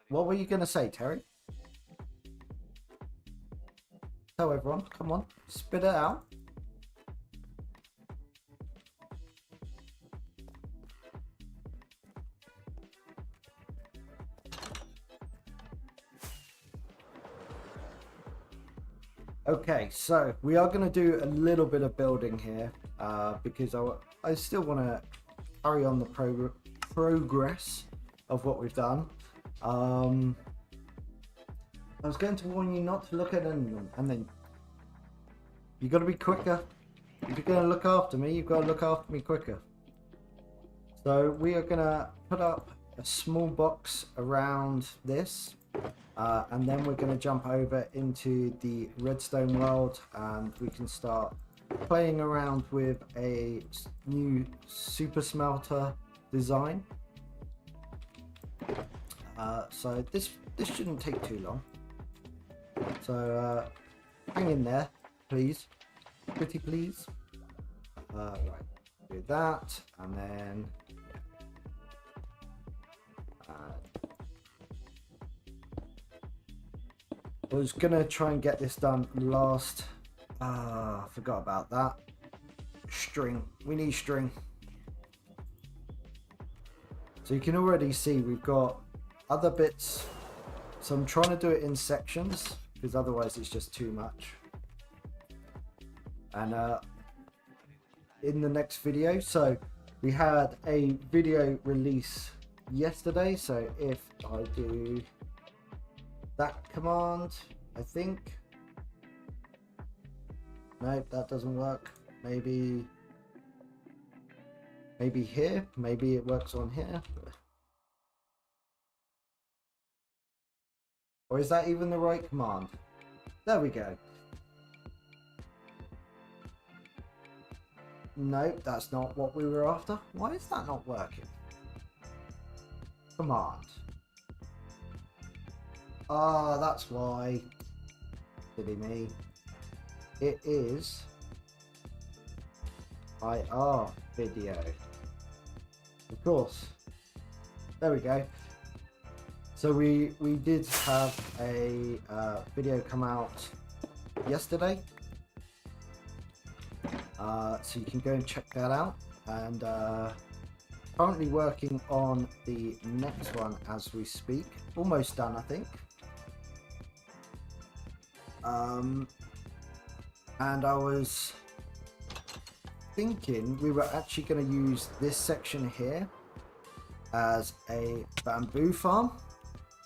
What were you going to say, Terry? Tell everyone, come on, spit it out. Okay, so we are going to do a little bit of building here because I still want to carry on the progress of what we've done. I was going to warn you not to look at them, and then you got to be quicker. If you're going to look after me, you've got to look after me quicker. So we are going to put up a small box around this. And then we're going to jump over into the redstone world and we can start playing around with a new super smelter design. So this shouldn't take too long. So hang in there, please. Pretty please. Right, do that and then I was gonna try and get this done last. I forgot about that. String. We need string. So you can already see we've got other bits. So I'm trying to do it in sections because otherwise it's just too much. And in the next video, so we had a video release yesterday. So if I do that command, I think. Nope, that doesn't work. Maybe here. Maybe it works on here. Or is that even the right command? There we go. Nope, that's not what we were after. Why is that not working? Command. Ah, that's why. Silly me. It is IR video. Of course. There we go. So we did have a video come out yesterday. So you can go and check that out. And currently working on the next one as we speak. Almost done, I think. And I was thinking we were actually going to use this section here as a bamboo farm,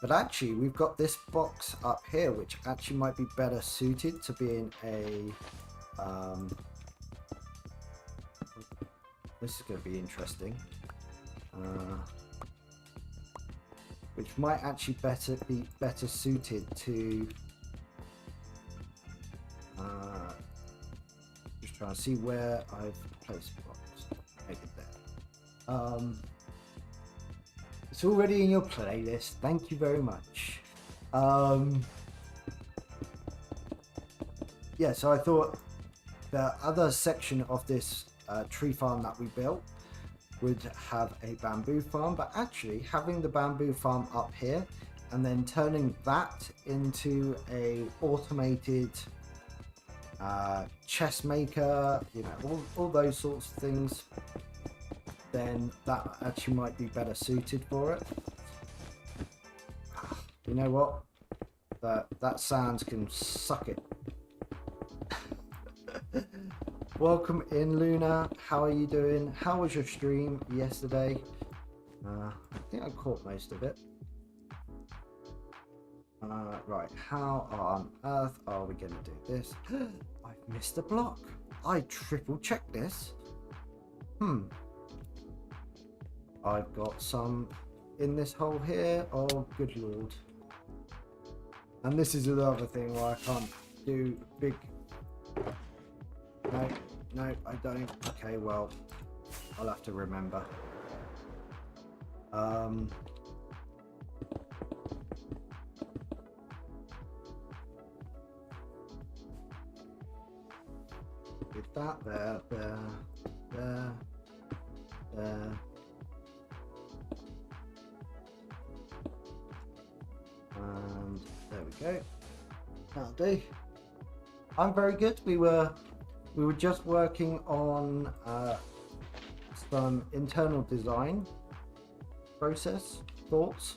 but actually we've got this box up here which actually might be better suited to being a this is going to be interesting, which might actually be better suited to just trying to see where I've placed the box. Make it there. It's already in your playlist. Thank you very much. Yeah, so I thought the other section of this tree farm that we built would have a bamboo farm, but actually having the bamboo farm up here and then turning that into a automated chest maker, you know, all those sorts of things, then that actually might be better suited for it. You know what? That sounds can suck it. Welcome in, Luna. How are you doing? How was your stream yesterday? I think I caught most of it. Right, how on earth are we going to do this? I've missed a block. I triple checked this. I've got some in this hole here. Oh, good lord. And this is another thing where I can't do big... No, I don't. Okay, well, I'll have to remember. With that, there. And there we go. That'll do. I'm very good. We were just working on some internal design process thoughts,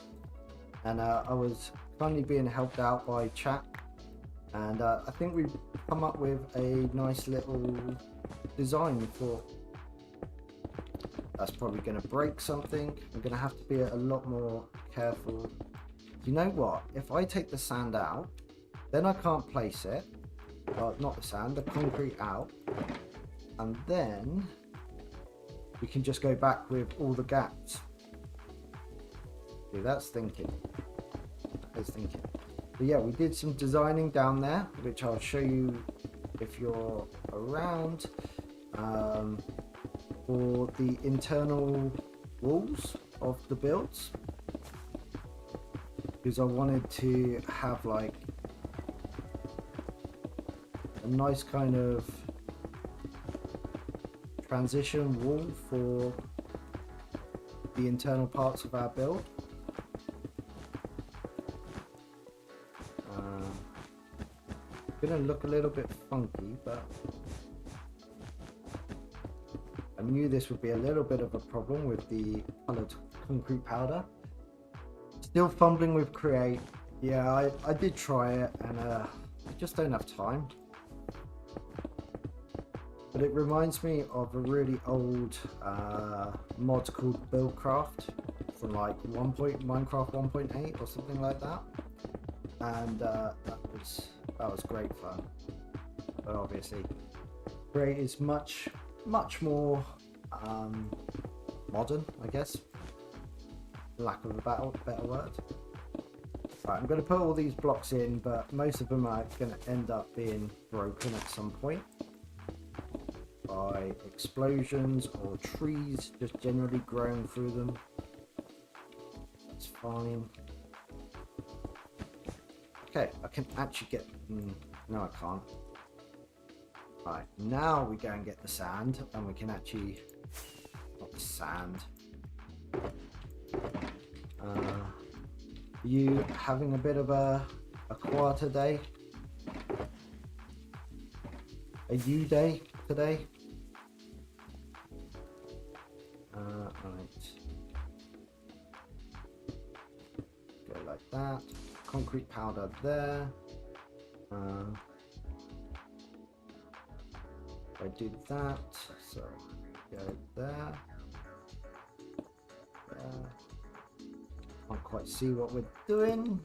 and I was kindly being helped out by chat, and I think we've come up with a nice little design for. That's probably going to break something. I'm going to have to be a lot more careful. You know what? If I take the sand out, then I can't place it. Well, not the sand, the concrete out. And then we can just go back with all the gaps. See, that's thinking. That's thinking. But yeah, we did some designing down there, which I'll show you if you're around. For the internal walls of the builds, because I wanted to have like a nice kind of transition wall for the internal parts of our build. Gonna look a little bit funky, but I knew this would be a little bit of a problem with the coloured concrete powder. Still fumbling with Create. Yeah, I did try it, and I just don't have time. But it reminds me of a really old mod called Buildcraft from like Minecraft 1.8 or something like that, and that was great fun. But obviously, Create is much more modern, I guess, lack of a better word. Right, I'm going to put all these blocks in, but most of them are going to end up being broken at some point by explosions or trees just generally growing through them. That's fine. Okay, I can actually get... no, I can't. Right, now we go and get the sand, and we can actually... not the sand. You having a bit of a quieter day? A you day today? Right. Go like that. Concrete powder there. I did that, so go there. Can't quite see what we're doing.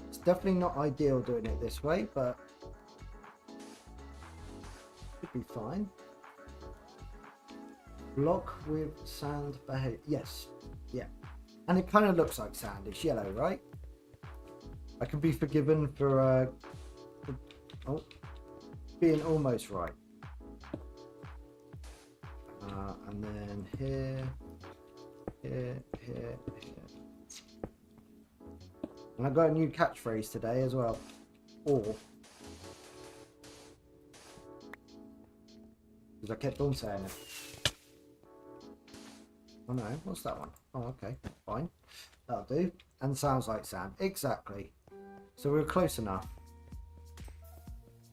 It's definitely not ideal doing it this way, but should be fine. Block with sand behavior. Yes, yeah. And it kind of looks like sand. It's yellow, right? I can be forgiven for being almost right. And then here. And I got a new catchphrase today as well. Or. Because I kept on saying it. Oh no, what's that one? Oh, okay, fine. That'll do. And sounds like sand. Exactly. So we're close enough.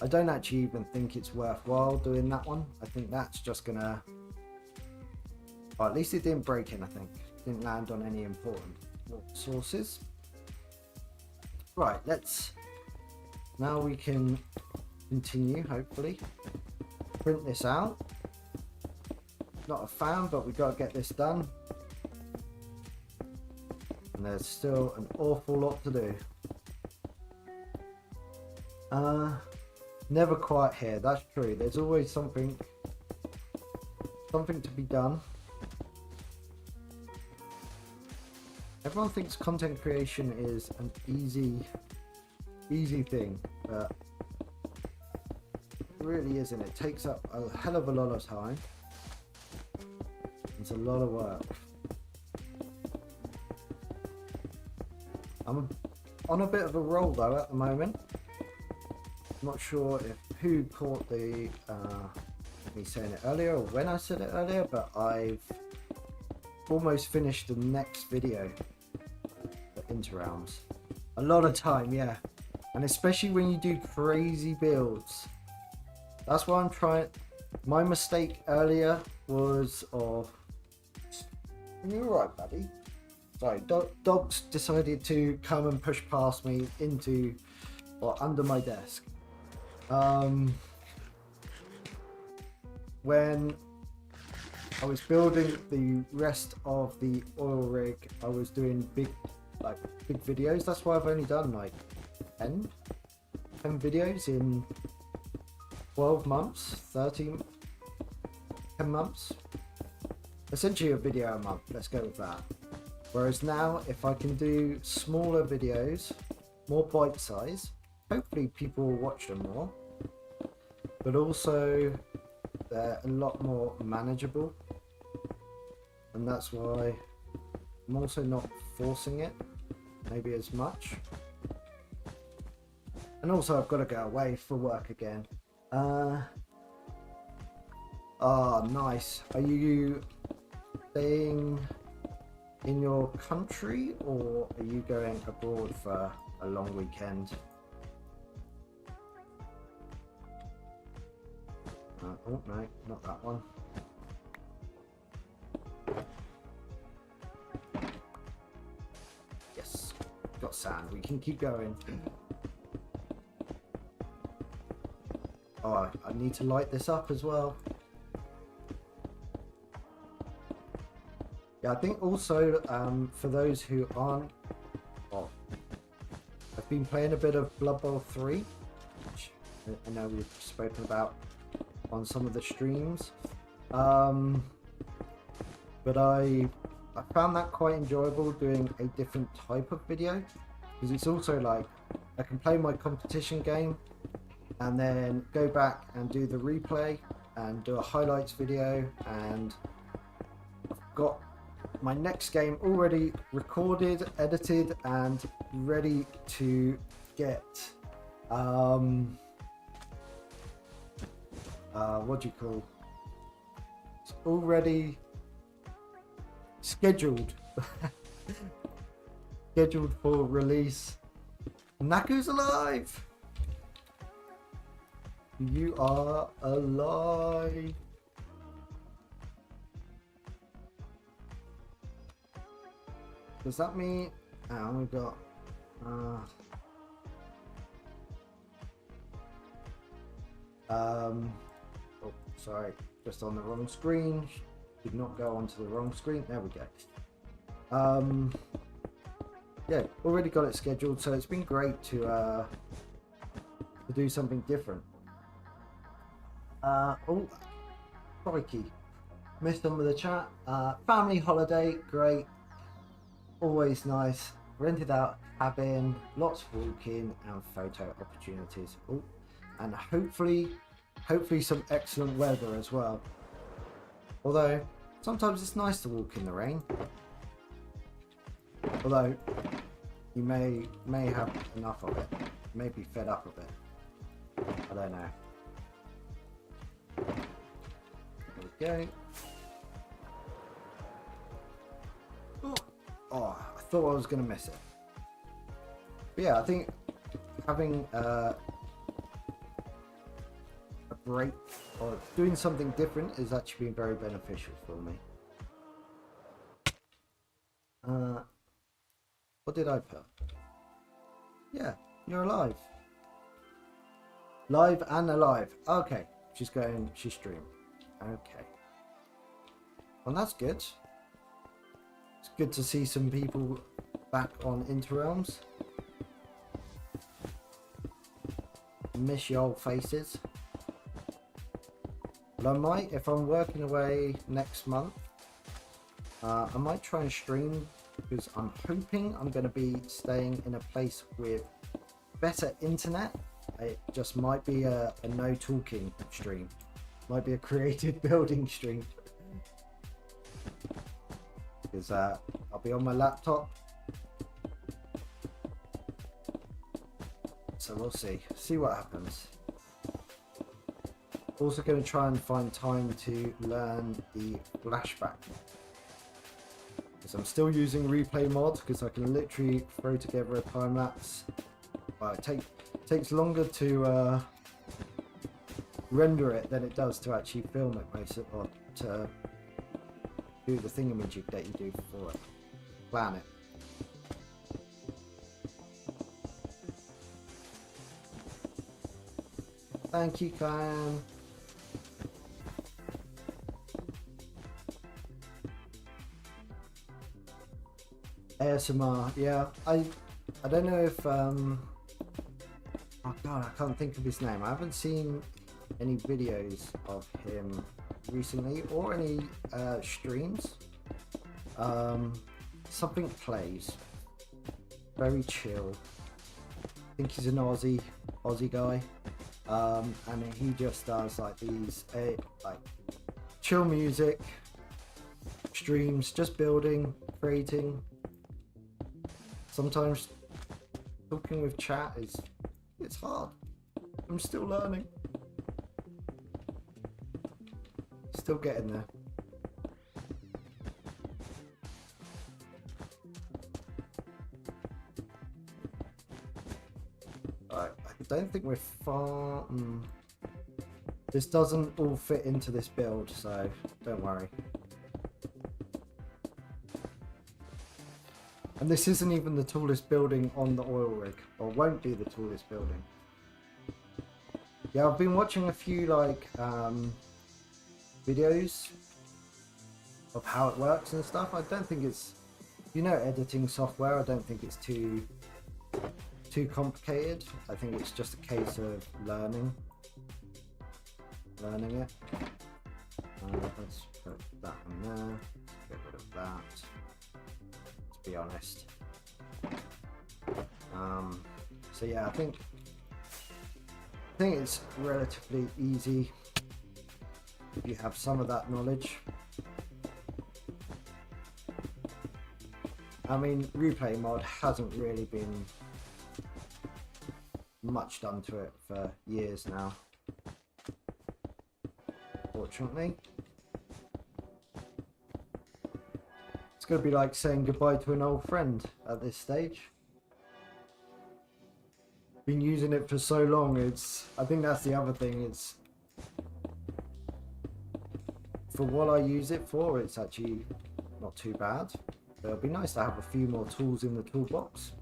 I don't actually even think it's worthwhile doing that one. I think that's just gonna... Well, at least it didn't break in, I think. Didn't land on any important sources. Right, let's... Now we can continue, hopefully. Print this out. Not a fan, but we got to get this done. And there's still an awful lot to do. Never quite here, that's true. There's always something to be done. Everyone thinks content creation is an easy thing, but it really isn't. It takes up a hell of a lot of time. It's a lot of work. I'm on a bit of a roll though at the moment. I'm not sure if who caught the me saying it earlier or when I said it earlier, but I've almost finished the next video for Inter Realms. A lot of time, yeah, and especially when you do crazy builds. That's why I'm trying. My mistake earlier was of. You're right, buddy. Sorry, dogs decided to come and push past me into or under my desk. When I was building the rest of the oil rig, I was doing big videos. That's why I've only done like 10 videos in 12 months, 13, 10 months. Essentially a video a month, let's go with that. Whereas now, if I can do smaller videos, more bite size, hopefully people will watch them more, but also they're a lot more manageable, and that's why I'm also not forcing it maybe as much. And also I've got to go away for work again. Nice. Are you staying in your country or are you going abroad for a long weekend? Oh no, not that one. Yes, got sand. We can keep going. Oh, I need to light this up as well. Yeah, I think also for those who aren't, well, I've been playing a bit of Blood Bowl 3, which I know we've spoken about on some of the streams, but I found that quite enjoyable, doing a different type of video, because it's also like I can play my competition game and then go back and do the replay and do a highlights video, and I've got my next game already recorded, edited, and ready to get what do you call? It's already scheduled scheduled for release. Naku's alive. You are alive. Does that mean we've got oh sorry, just on the wrong screen. Did not go onto the wrong screen. There we go. Yeah, already got it scheduled, so it's been great to do something different. Oh crikey, missed some of the chat. Family holiday, great. Always nice. Rented out cabin, lots of walking and photo opportunities. Oh, and hopefully some excellent weather as well. Although sometimes it's nice to walk in the rain. Although you may have enough of it. You may be fed up of it. I don't know. There we go. Oh, I thought I was going to miss it. But yeah, I think having a break or doing something different is actually been very beneficial for me. What did I put? Yeah, you're alive. Live and alive. Okay. She's streamed. Okay. Well, that's good. It's good to see some people back on Inter Realms. Miss your old faces. But I might, if I'm working away next month, I might try and stream, because I'm hoping I'm going to be staying in a place with better internet. It just might be a no talking stream. Might be a creative building stream. Because I'll be on my laptop. So we'll see what happens. Also going to try and find time to learn the flashback. Because I'm still using replay mods, because I can literally throw together a time lapse. But it takes longer to render it than it does to actually film it, basically, or to do the thingamajig that you do for it. Plan it. Thank you, Kyan. ASMR, yeah. I don't know if oh god, I can't think of his name. I haven't seen any videos of him recently or any streams. Something plays. Very chill. I think he's an Aussie guy. And he just does like these like chill music streams, just building, creating. Sometimes talking with chat it's hard. I'm still learning. Still getting there. I don't think we're far. This doesn't all fit into this build, so don't worry. And this isn't even the tallest building on the oil rig, or won't be the tallest building. Yeah, I've been watching a few like videos of how it works and stuff. I don't think it's, editing software. I don't think it's too complicated. I think it's just a case of learning it. Let's put that in there. Get rid of that. Let's be honest. So yeah, I think it's relatively easy if you have some of that knowledge. I mean, replay mod hasn't really been much done to it for years now, fortunately. It's going to be like saying goodbye to an old friend at this stage. Been using it for so long, I think that's the other thing, it's for what I use it for, it's actually not too bad. But it'll be nice to have a few more tools in the toolbox.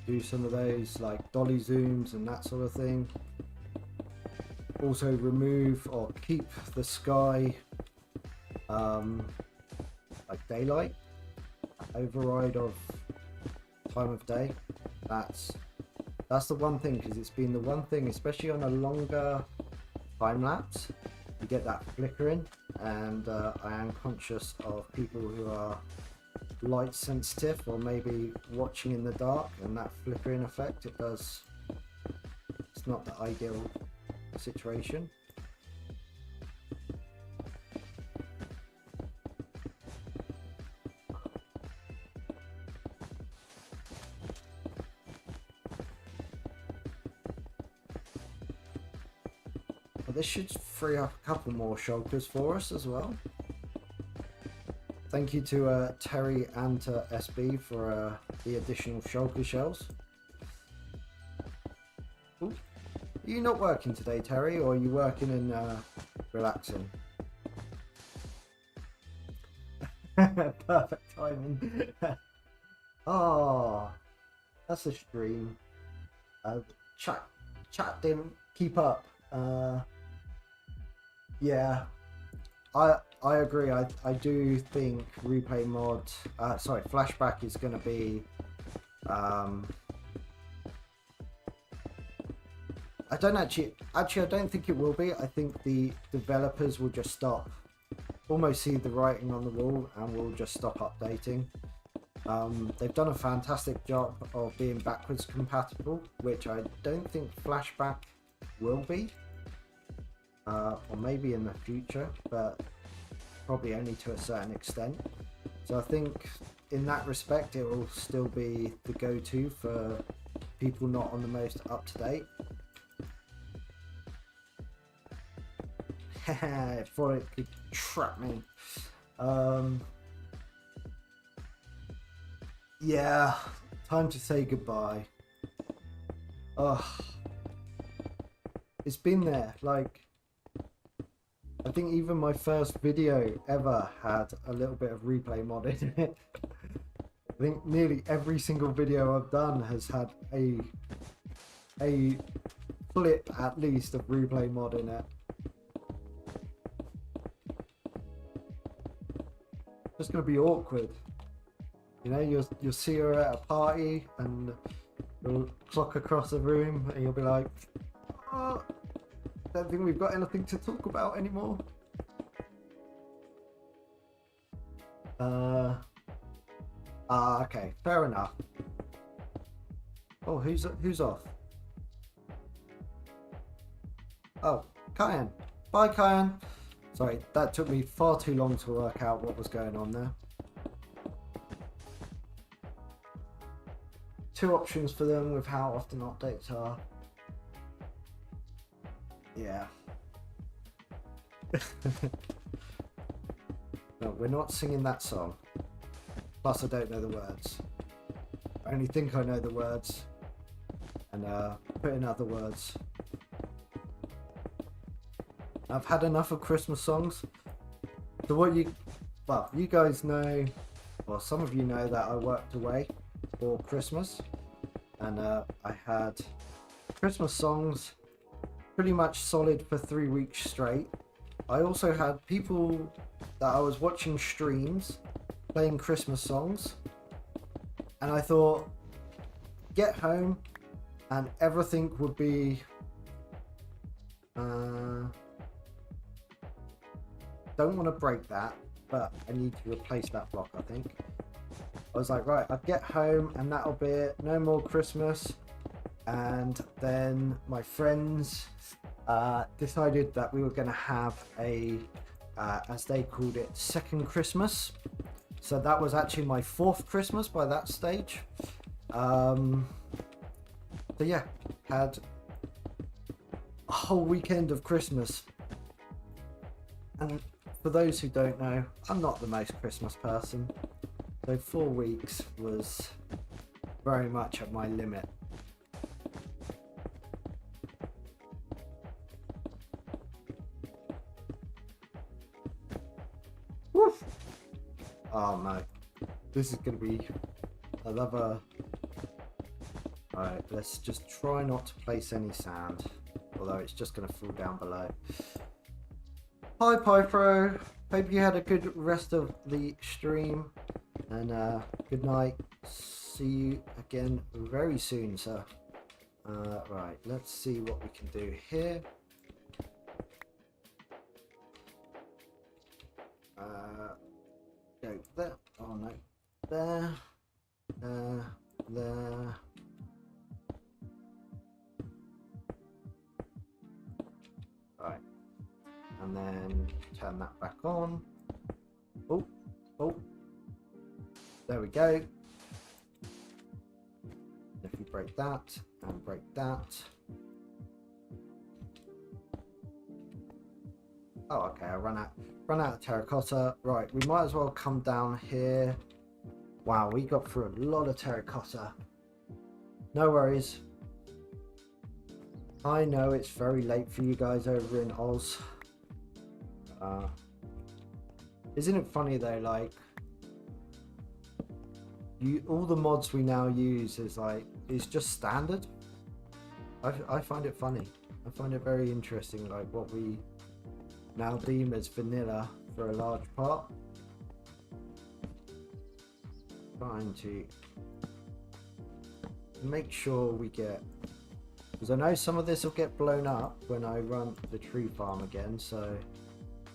Do some of those like dolly zooms and that sort of thing. Also remove or keep the sky like daylight, override of time of day. That's the one thing, because it's been the one thing, especially on a longer time lapse, you get that flickering, and I am conscious of people who are light sensitive or maybe watching in the dark, and that flickering effect, it's not the ideal situation. But this should free up a couple more shulkers for us as well. Thank you to Terry and to SB for the additional shulker shells. Ooh. Are you not working today, Terry, or are you working and relaxing? Perfect timing. Oh, that's a stream. Chat didn't keep up. Yeah, I agree. I do think replay mod, sorry, flashback is going to be. I don't actually. I don't think it will be. I think the developers will just stop. Almost see the writing on the wall, and will just stop updating. They've done a fantastic job of being backwards compatible, which I don't think flashback will be. Or maybe in the future, but probably only to a certain extent. So I think in that respect it will still be the go-to for people not on the most up-to-date. I thought it could trap me. Yeah, time to say goodbye. Ugh. It's been there, like, I think even my first video ever had a little bit of replay mod in it. I think nearly every single video I've done has had a flip at least of replay mod in it. It's gonna be awkward. You know, you'll see her at a party and you'll clock across the room and you'll be like, oh, don't think we've got anything to talk about anymore. Okay, fair enough. Oh, who's off? Oh, Kyan. Bye, Kyan. Sorry, that took me far too long to work out what was going on there. Two options for them with how often updates are. Yeah. No, we're not singing that song. Plus, I don't know the words. I only think I know the words. And put in other words. I've had enough of Christmas songs. So what you guys know, well, some of you know that I worked away for Christmas. And I had Christmas songs pretty much solid for 3 weeks straight. I also had people that I was watching streams playing Christmas songs, and I thought, get home and everything would be don't want to break that, but I need to replace that block. I think I was like, right, I'd get home and that'll be it, no more Christmas. And then my friends decided that we were going to have a as they called it, second Christmas. So that was actually my fourth Christmas by that stage. So yeah, had a whole weekend of Christmas. And for those who don't know, I'm not the most Christmas person. So 4 weeks was very much at my limit. Woof. Oh no, this is going to be another... Alright, let's just try not to place any sand, although it's just going to fall down below. Hi Pypro, hope you had a good rest of the stream, and good night. See you again very soon, sir. Right, let's see what we can do here. Go there. Oh no, there, there. Right, and then turn that back on. Oh, there we go. If you break that and break that. Oh, okay, I run out of terracotta. Right, we might as well come down here. Wow, we got through a lot of terracotta. No worries. I know it's very late for you guys over in Oz. Isn't it funny though, like, all the mods we now use is just standard. I find it funny. I find it very interesting, like what we now deem as vanilla for a large part. Trying to make sure we get, because I know some of this will get blown up when I run the tree farm again. So,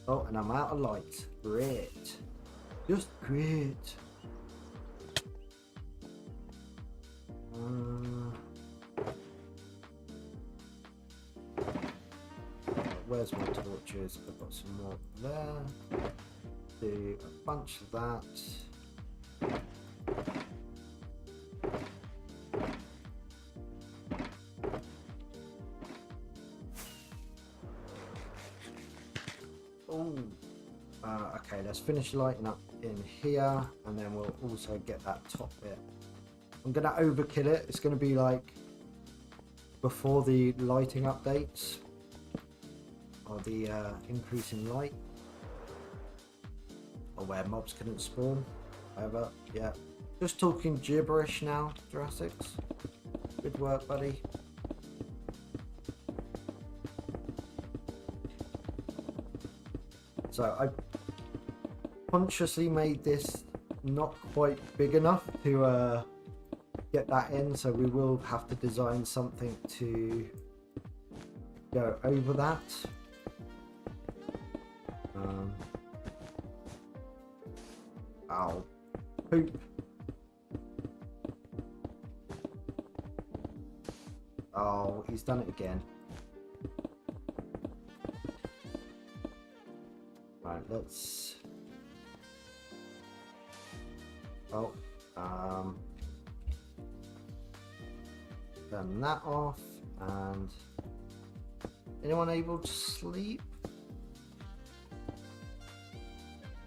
oh, and I'm out of light. Great, just great. Where's my torches? I've got some more there. Do a bunch of that. Oh, okay, let's finish lighting up in here, and then we'll also get that top bit. I'm gonna overkill it. It's gonna be like before the lighting updates, or the increase in light, or where mobs couldn't spawn. However, yeah, just talking gibberish now, Jurassics. Good work, buddy. So I consciously made this not quite big enough to get that in, so we will have to design something to go over that. Ow. Poop. Oh, he's done it again. Right, let's... Oh, turn that off. And anyone able to sleep?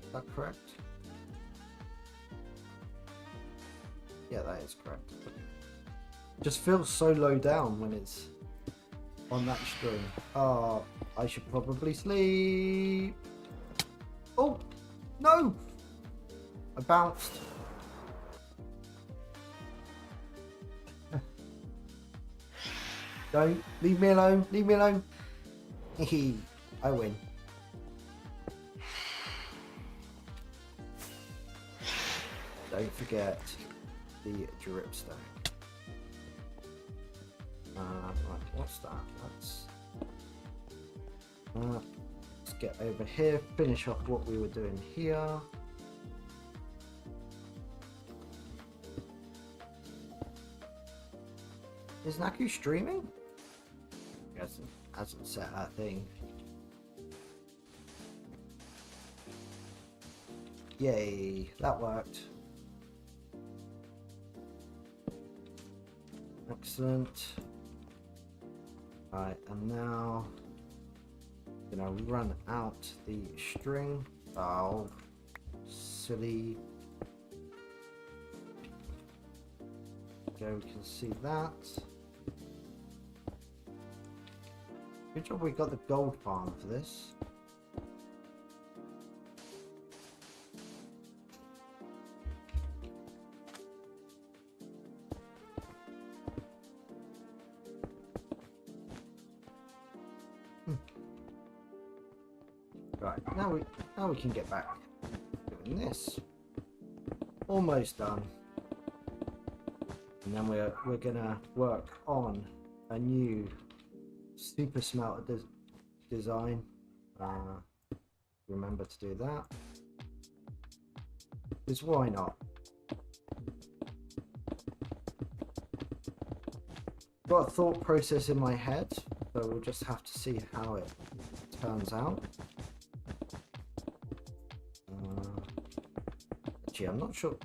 Is that correct? Yeah, that is correct. Just feels so low down when it's on that string. Oh, I should probably sleep. Oh, no! I bounced. Don't leave me alone. Leave me alone. Hehe. I win. Don't forget the dripstone. Right, what's that? Let's get over here. Finish off what we were doing here. Is Naku streaming? He hasn't set that thing. Yay, that worked. Excellent. Right, and now I'm gonna run out the string. Oh, silly. There we can see that. Good job we got the gold farm for this. Right, now we can get back doing this. Almost done. And then we're gonna work on a new super smelter design. Remember to do that. Because why not? Got a thought process in my head, so we'll just have to see how it turns out. Actually, I'm not sure.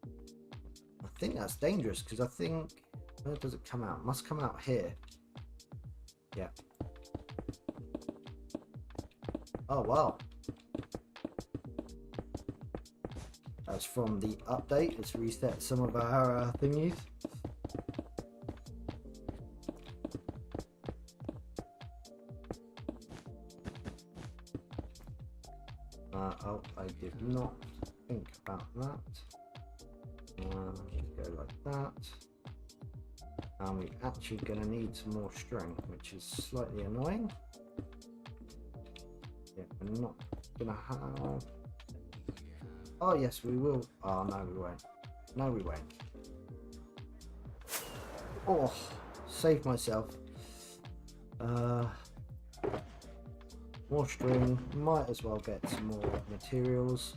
I think that's dangerous because I think, where does it come out? It must come out here. Yeah. Oh wow. That's from the update. It's reset some of our thingies. Oh, I did not think about that. Go like that. And we're actually going to need some more string, which is slightly annoying. Yeah, we're not going to have... Oh yes, we will. Oh no, we won't. No, we won't. Oh, saved myself. More string. Might as well get some more materials.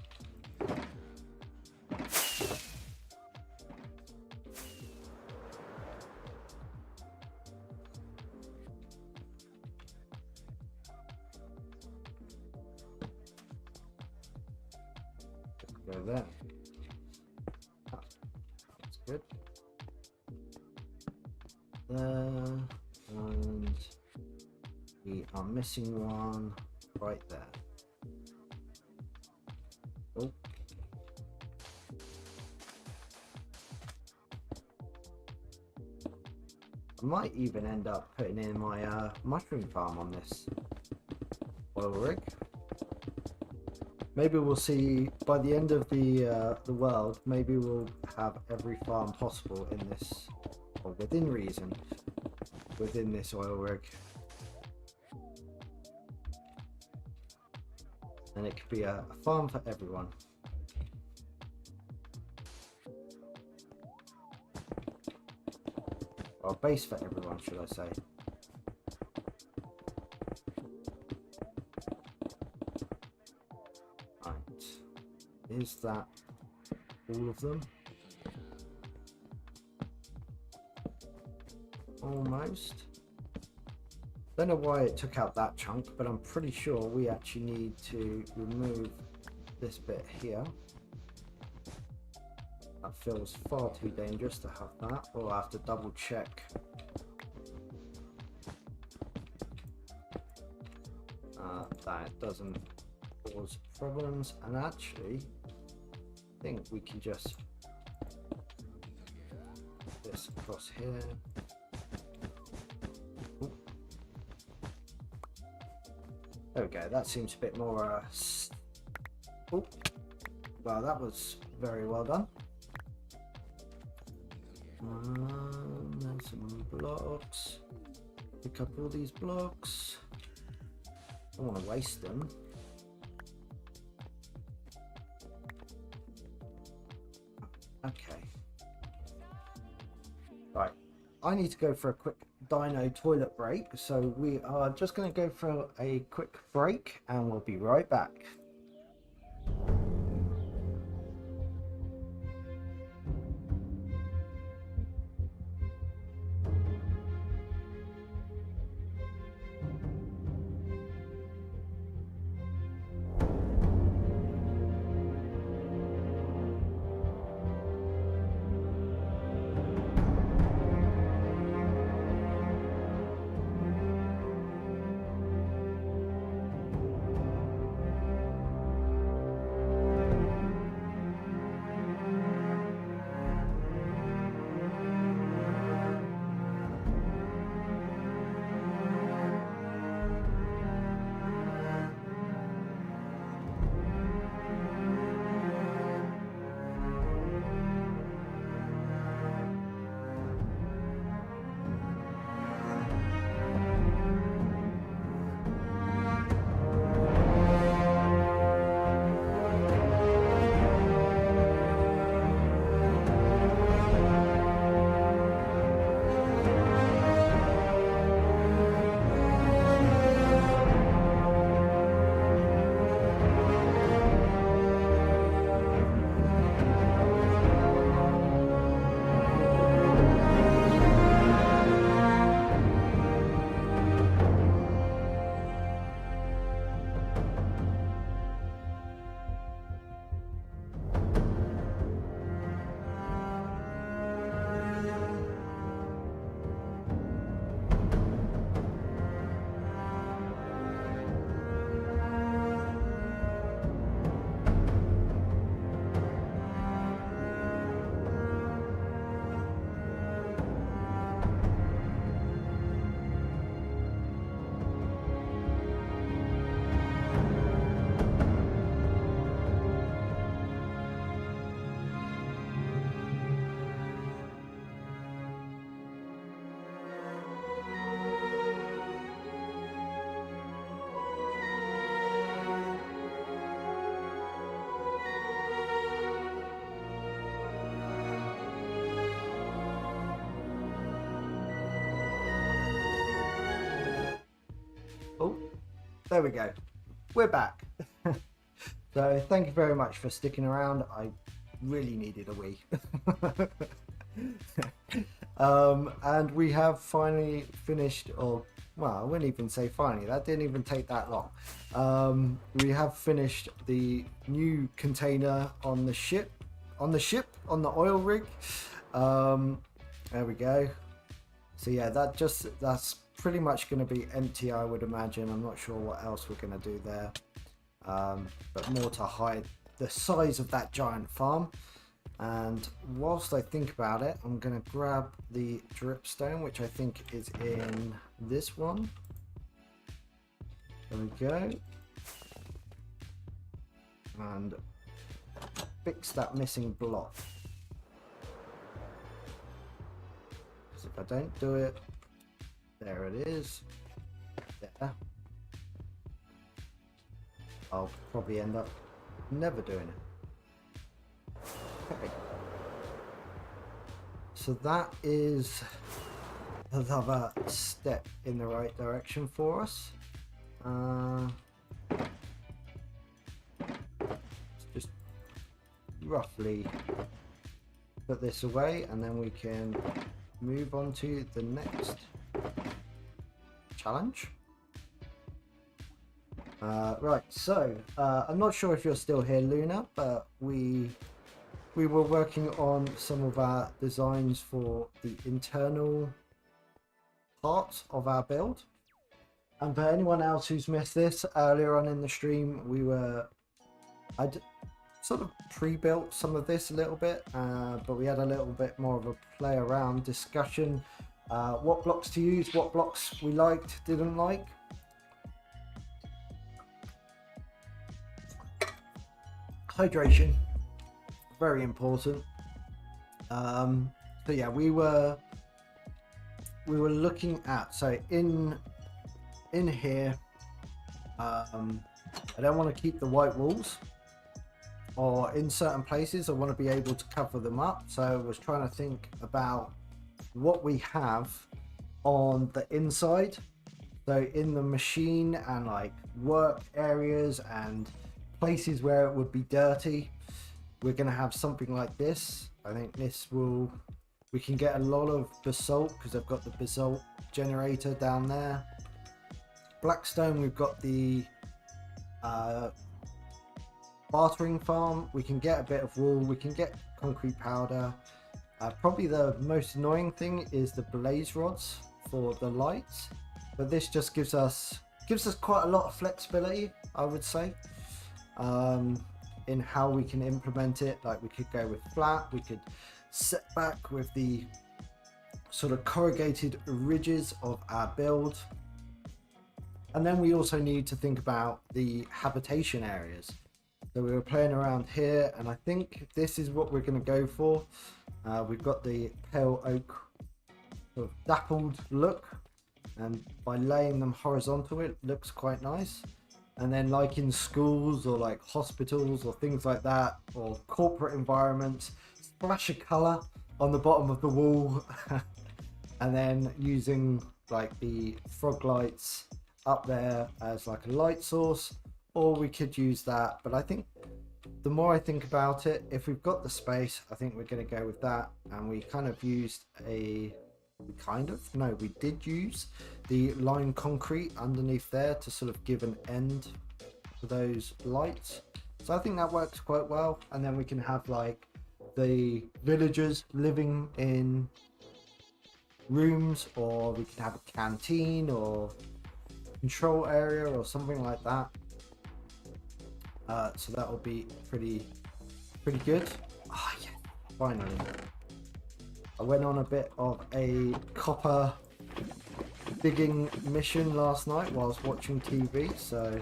Go there. That's good. There, and we are missing one right there. Oh. I might even end up putting in my mushroom farm on this oil rig. Maybe we'll see by the end of the world. Maybe we'll have every farm possible in this, or within reason, within this oil rig, and it could be a farm for everyone. Or a base for everyone, should I say? Is that all of them? Almost. Don't know why it took out that chunk, but I'm pretty sure we actually need to remove this bit here. That feels far too dangerous to have that. We'll have to double check. That it doesn't cause problems, and actually I think we can just put this across here. Ooh. There we go, that seems a bit more oh, well, that was very well done. There's some blocks. Pick up all these blocks. I don't want to waste them. Okay. Right. I need to go for a quick dino toilet break. So we are just going to go for a quick break and we'll be right back. there we go. We're back. So thank you very much for sticking around. I really needed a wee. And we have finally finished, or well, I wouldn't even say finally, that didn't even take that long. We have finished the new container on the ship, on the oil rig. There we go. So yeah, that's pretty much going to be empty, I would imagine. I'm not sure what else we're going to do there, but more to hide the size of that giant farm. And whilst I think about it, I'm going to grab the dripstone, which I think is in this one. There we go. And fix that missing block. Because if I don't do it, there it is. There. I'll probably end up never doing it. Okay. So that is another step in the right direction for us. Just roughly put this away, and then we can move on to the next challenge. Right, so I'm not sure if you're still here, Luna, but we were working on some of our designs for the internal parts of our build. And for anyone else who's missed this, earlier on in the stream, I'd sort of pre-built some of this a little bit, but we had a little bit more of a play around discussion. What blocks to use, what blocks we liked, didn't like. Hydration, very important. So yeah, we were looking at, so in here, I don't want to keep the white walls, or in certain places I want to be able to cover them up. So I was trying to think about what we have on the inside, so in the machine and like work areas and places where it would be dirty. We're going to have something like this. I think we can get a lot of basalt because I've got the basalt generator down there. Blackstone, we've got the bartering farm. We can get a bit of wool, we can get concrete powder. Probably the most annoying thing is the blaze rods for the lights, but this just gives us quite a lot of flexibility, I would say, in how we can implement it. Like, we could go with flat, we could set back with the sort of corrugated ridges of our build. And then we also need to think about the habitation areas. So we were playing around here, and I think this is what we're going to go for. We've got the pale oak sort of dappled look, and by laying them horizontal it looks quite nice. And then like in schools or like hospitals or things like that, or corporate environments, splash of colour on the bottom of the wall and then using like the frog lights up there as like a light source, or we could use that. But I think the more I think about it, if we've got the space, I think we're going to go with that. And we kind of used we did use the lime concrete underneath there to sort of give an end to those lights. So I think that works quite well. And then we can have like the villagers living in rooms, or we could have a canteen or control area or something like that. So that will be pretty good. Ah, yeah, finally. I went on a bit of a copper digging mission last night whilst watching TV, so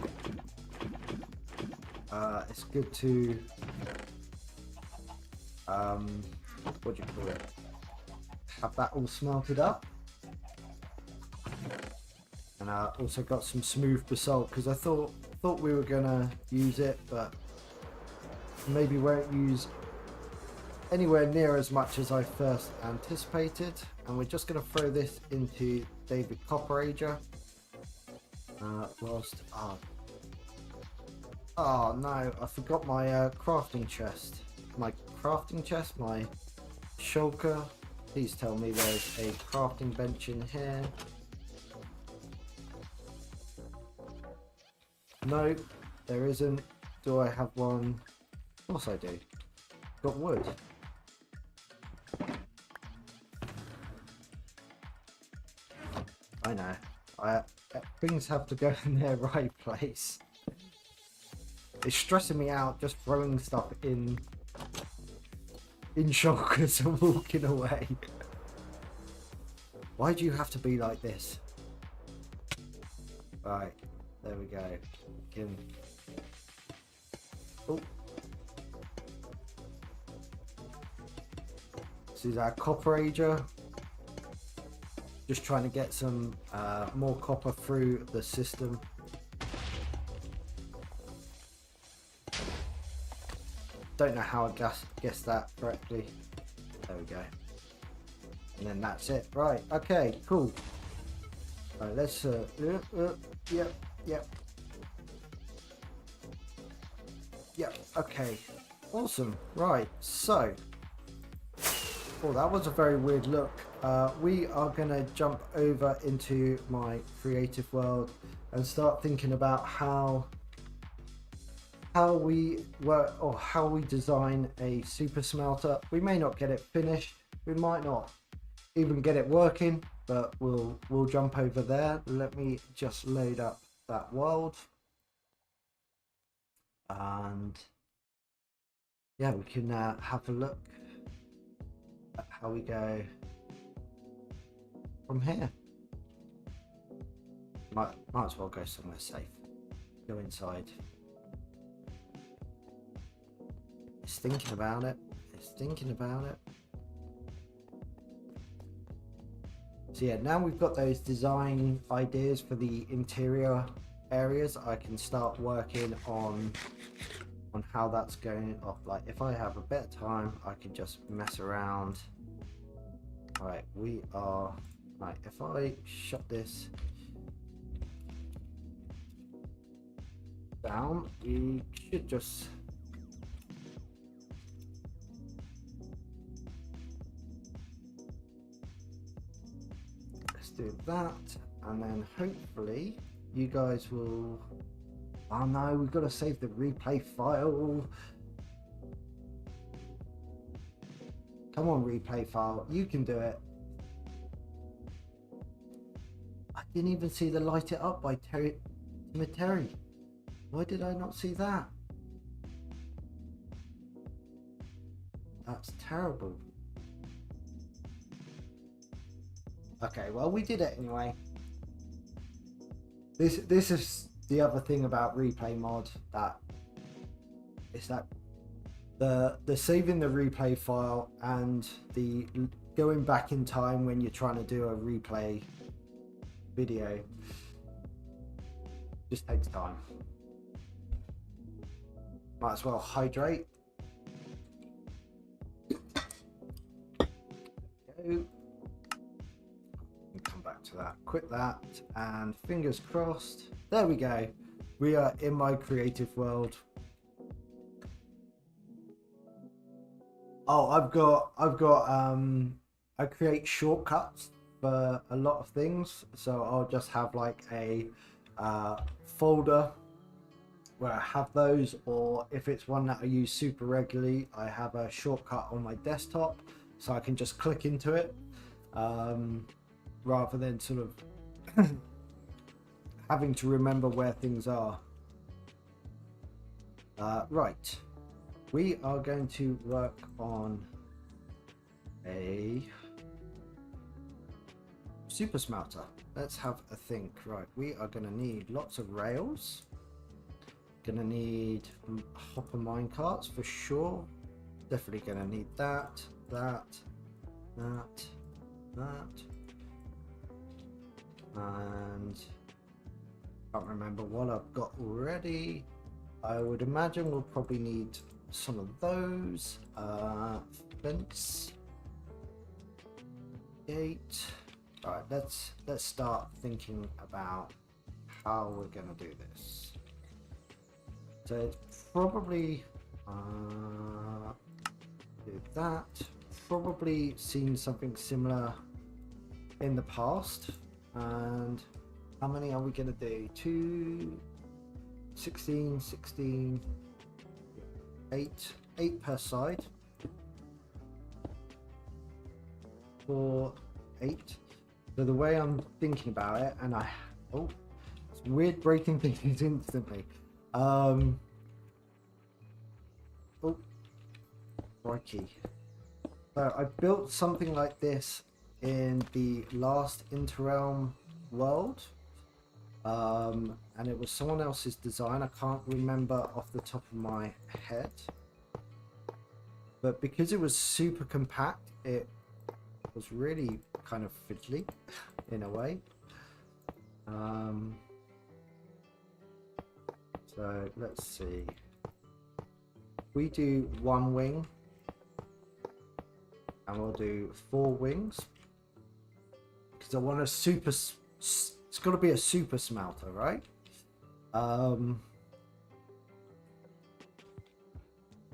it's good to what do you call it, have that all smelted up. And I also got some smooth basalt because I thought we were gonna use it, but maybe won't use anywhere near as much as I first anticipated. And we're just going to throw this into David Copperager. Whilst oh no, I forgot my crafting chest. My crafting chest, my shulker. Please tell me there's a crafting bench in here. No, there isn't. Do I have one? Of course I do. Got wood. I know. Things have to go in their right place. It's stressing me out just throwing stuff in shulkers and walking away. Why do you have to be like this? Right, there we go. Can... Oh. This is our copper ager. Just trying to get some more copper through the system. Don't know how I guessed that correctly. There we go. And then that's it. Right, okay, cool. Right, let's yep. Yep, okay. Awesome. Right, so oh, that was a very weird look. We are gonna jump over into my creative world and start thinking about how we work or how we design a super smelter. We may not get it finished, we might not even get it working, but we'll jump over there. Let me just load up that world, and yeah, we can have a look at how we go from here. Might as well go somewhere safe. Go inside. It's thinking about it. It's thinking about it. So yeah, now we've got those design ideas for the interior areas, I can start working on how that's going off. Like if I have a bit of time, I can just mess around. All right, we are right. If I shut this down, we should just do that, and then hopefully you guys will. Oh no, we've got to save the replay file. Come on, replay file, you can do it. I didn't even see the light it up by Terry. Why did I not see that? That's terrible. Okay, well, we did it anyway. This is the other thing about replay mod, that is that the saving the replay file and the going back in time when you're trying to do a replay video just takes time. Might as well hydrate. Go. Come back to that, quit that, and fingers crossed. There we go. We are in my creative world. Oh, I create shortcuts for a lot of things, so I'll just have like a folder where I have those, or if it's one that I use super regularly, I have a shortcut on my desktop so I can just click into it, rather than sort of having to remember where things are. Right, we are going to work on a super smelter. Let's have a think. Right, we are going to need lots of rails. Gonna need hopper mine carts for sure. Definitely gonna need that. And can't remember what I've got already. I would imagine we'll probably need some of those. Fence, gate. All right, let's start thinking about how we're gonna do this. So it's probably do that. Probably seen something similar in the past. And how many are we gonna do? 2, 16, 16, 8 per side. 4, 8. So the way I'm thinking about it, and it's weird breaking things instantly. Oh, crikey. So I built something like this in the last Inter Realm world, and it was someone else's design. I can't remember off the top of my head, but because it was super compact, it was really kind of fiddly in a way. So let's see, we do 1 wing and we'll do 4 wings because I want a super it's got to be a super smelter, right?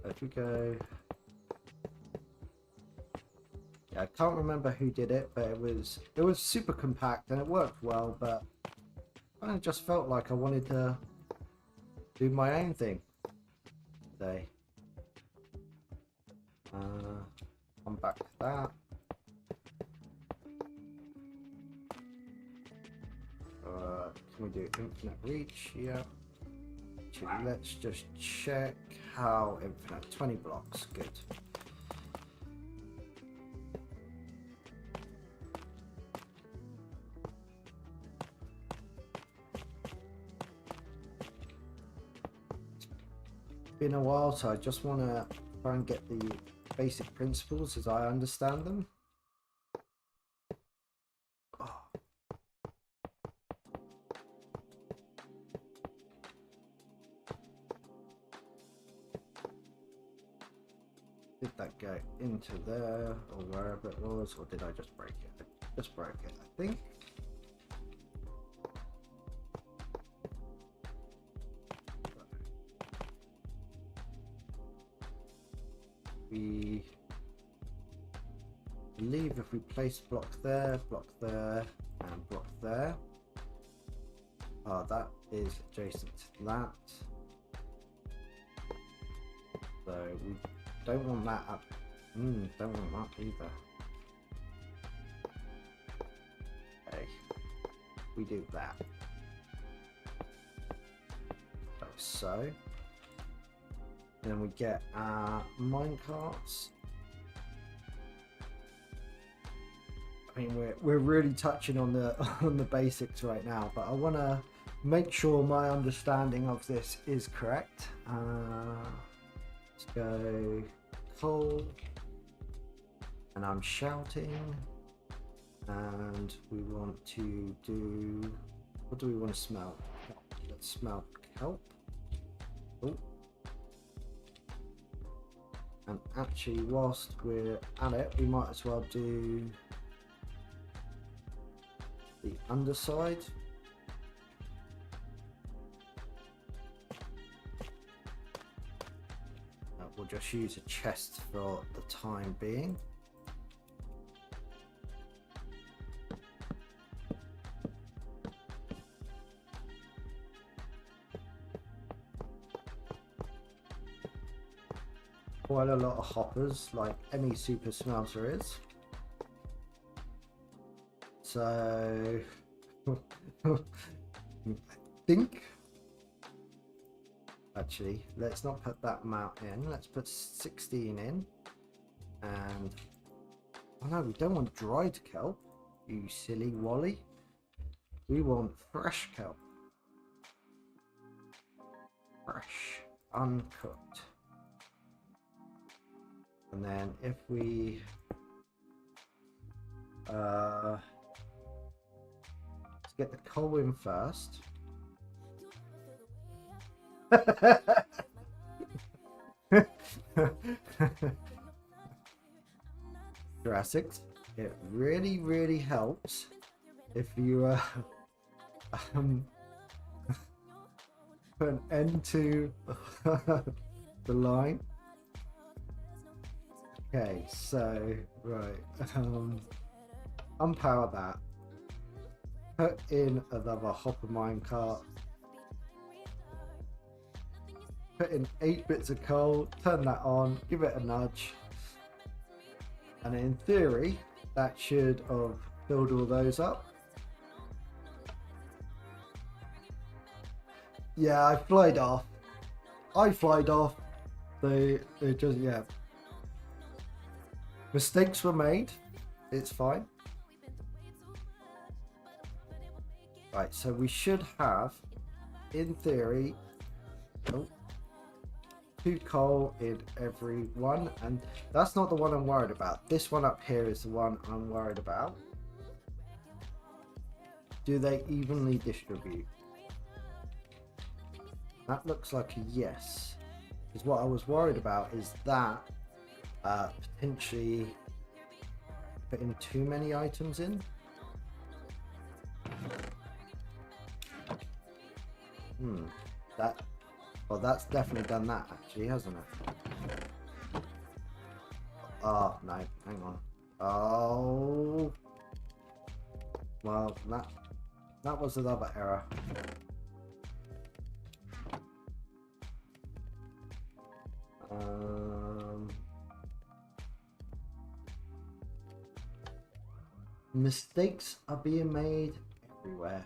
If we go, I can't remember who did it, but it was super compact and it worked well, but I just felt like I wanted to do my own thing today. Come back to that. Can we do infinite reach? Yeah. Actually, let's just check how infinite. 20 blocks, good. Been a while, so I just want to try and get the basic principles as I understand them. Oh. Did that go into there or wherever it was, or did I just break it? I just broke it, I think. We believe if we place block there, and block there. Oh, that is adjacent to that. So we don't want that up. Don't want that either. Okay, we do that. Like so. Then we get our minecarts. I mean, we're really touching on the on the basics right now, but I want to make sure my understanding of this is correct. Let's go coal, and I'm shouting, and we want to do, what do we want to smelt? Let's smelt kelp. Oh. And actually, whilst we're at it, we might as well do the underside. We'll just use a chest for the time being. Quite a lot of hoppers, like any super smelter is. So I think actually let's not put that amount in, let's put 16 in. And oh no, we don't want dried kelp, you silly Wally, we want fresh kelp, fresh, uncooked. And then if we let's get the coal in first. Jurassics, it really helps if you put an end to the line. Okay, so right, unpower that. Put in another hopper minecart. Put in 8 bits of coal. Turn that on. Give it a nudge. And in theory, that should have filled all those up. Yeah, I flied off. They just, yeah. Mistakes were made. It's fine. Right, so we should have, in theory, 2 coal in every one, and that's not the one I'm worried about. This one up here is the one I'm worried about. Do they evenly distribute? That looks like a yes. Because what I was worried about is that potentially putting too many items in. Well, that's definitely done that actually, hasn't it? Oh no, hang on. Oh, well, that was another error. Mistakes are being made everywhere.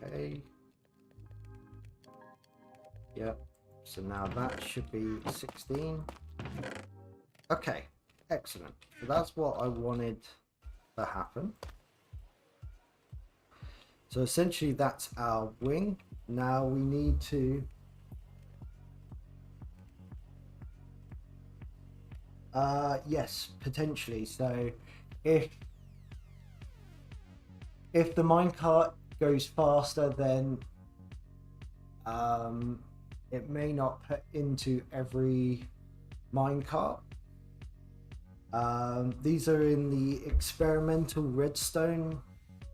Okay. Yep. So now that should be 16. Okay. Excellent. So that's what I wanted to happen. So essentially that's our wing. Now we need to yes, potentially. So if the minecart goes faster, then it may not put into every minecart. These are in the experimental redstone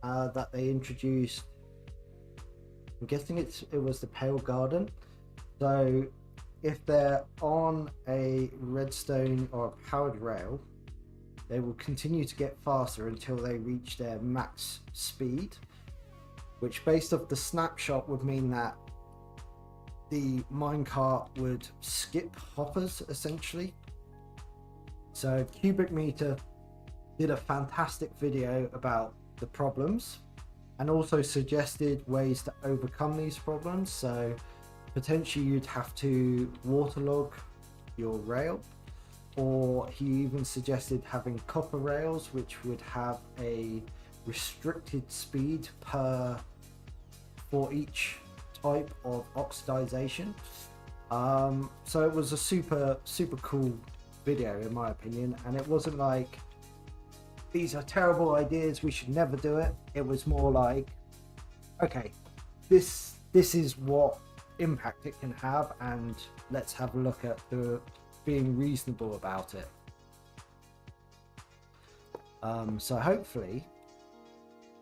that they introduced. I'm guessing it was the Pale Garden. So if they're on a redstone or a powered rail, they will continue to get faster until they reach their max speed, which based off the snapshot would mean that the minecart would skip hoppers essentially. So Cubic Meter did a fantastic video about the problems and also suggested ways to overcome these problems. So potentially you'd have to waterlog your rail, or he even suggested having copper rails which would have a restricted speed for each type of oxidization. So it was a super cool video in my opinion, and it wasn't like these are terrible ideas, we should never do it. It was more like, okay, this is what impact it can have, and let's have a look at being reasonable about it. So hopefully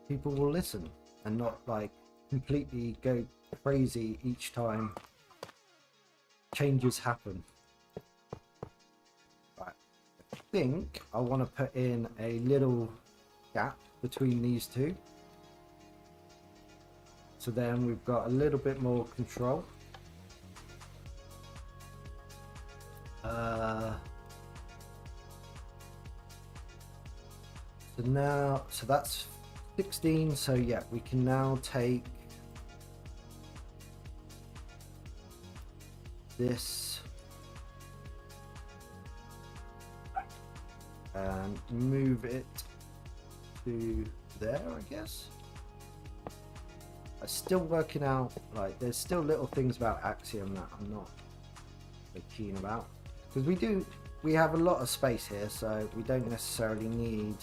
people will listen and not like completely go crazy each time changes happen. Right. I think I want to put in a little gap between these two, so then we've got a little bit more control. So that's 16. So yeah, we can now take this and move it to there, I guess. I'm still working out, like, there's still little things about Axiom that I'm not so keen about, because we have a lot of space here, so we don't necessarily need.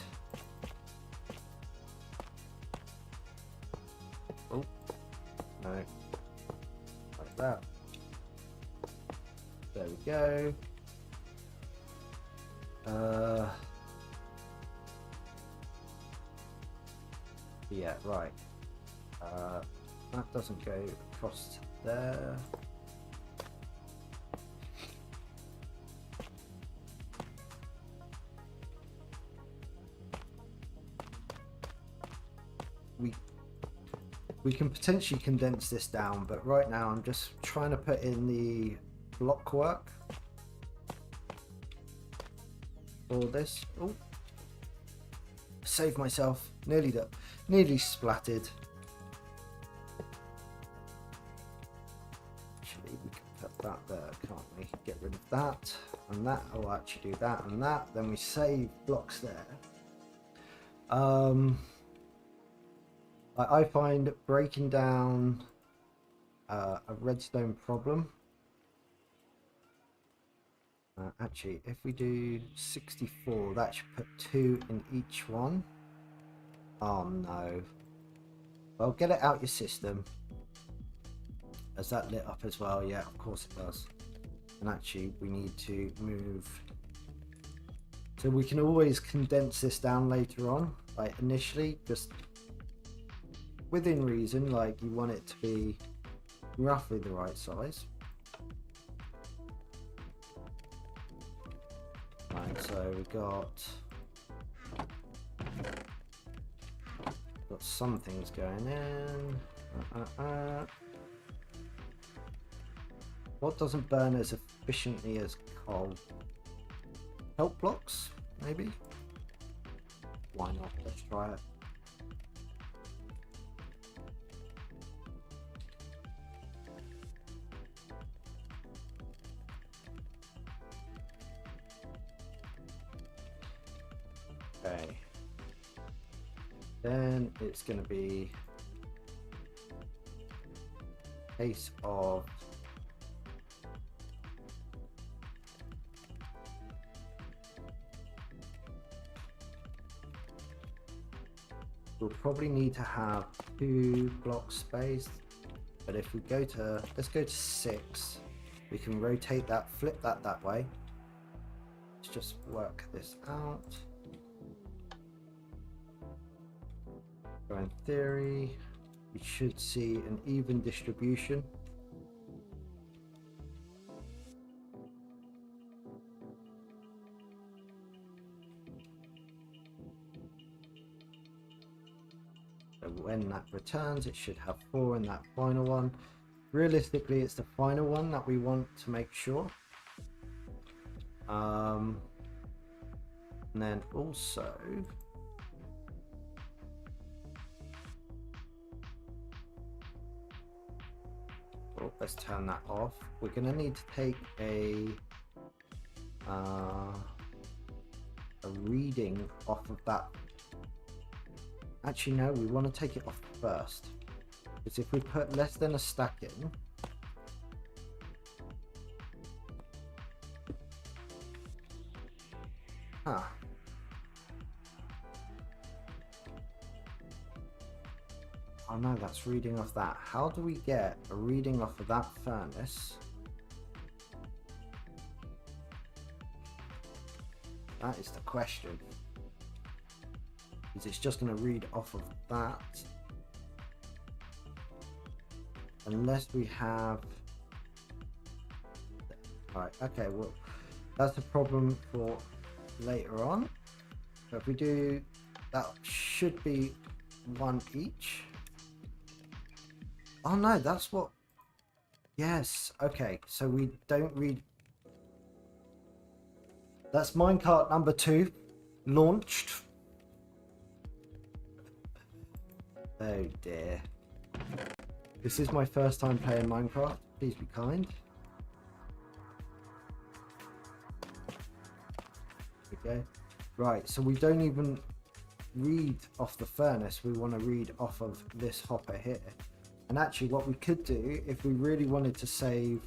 Oh no, like that. There we go. Yeah, right. That doesn't go across there. We can potentially condense this down, but right now I'm just trying to put in the block work for this. Oh, save myself. Nearly splattered. Actually, we can put that there, can't we? Get rid of that and that. I'll actually do that and that. Then we save blocks there. I find breaking down a redstone problem. Actually, if we do 64, that should put 2 in each one. Oh no. Well, get it out your system. Has that lit up as well? Yeah, of course it does. And actually, we need to move. So we can always condense this down later on. Like initially, just within reason, like you want it to be roughly the right size. Right, so we got some things going in. What doesn't burn as efficiently as coal? Help blocks, maybe? Why not? Let's try it. Okay. Then it's going to be a case of we'll probably need to have 2 blocks spaced, but if we go to, let's go to 6, we can rotate that, flip that way. Let's just work this out. So in theory, we should see an even distribution. So when that returns, it should have 4 in that final one. Realistically, it's the final one that we want to make sure. And then also, oh, let's turn that off. We're going to need to take a reading off of that. Actually, no, we want to take it off first. Because if we put less than a stack in, oh no, that's reading off that. How do we get a reading off of that furnace? That is the question. Is it's just going to read off of that? Unless we have... Right, okay, well, that's a problem for later on. So if we do, that should be 1 each. Oh no, that's what... Yes, okay, so we don't read... That's minecart number 2, launched. Oh dear. This is my first time playing Minecraft. Please be kind. Okay. Right, so we don't even read off the furnace. We want to read off of this hopper here. And actually what we could do, if we really wanted to save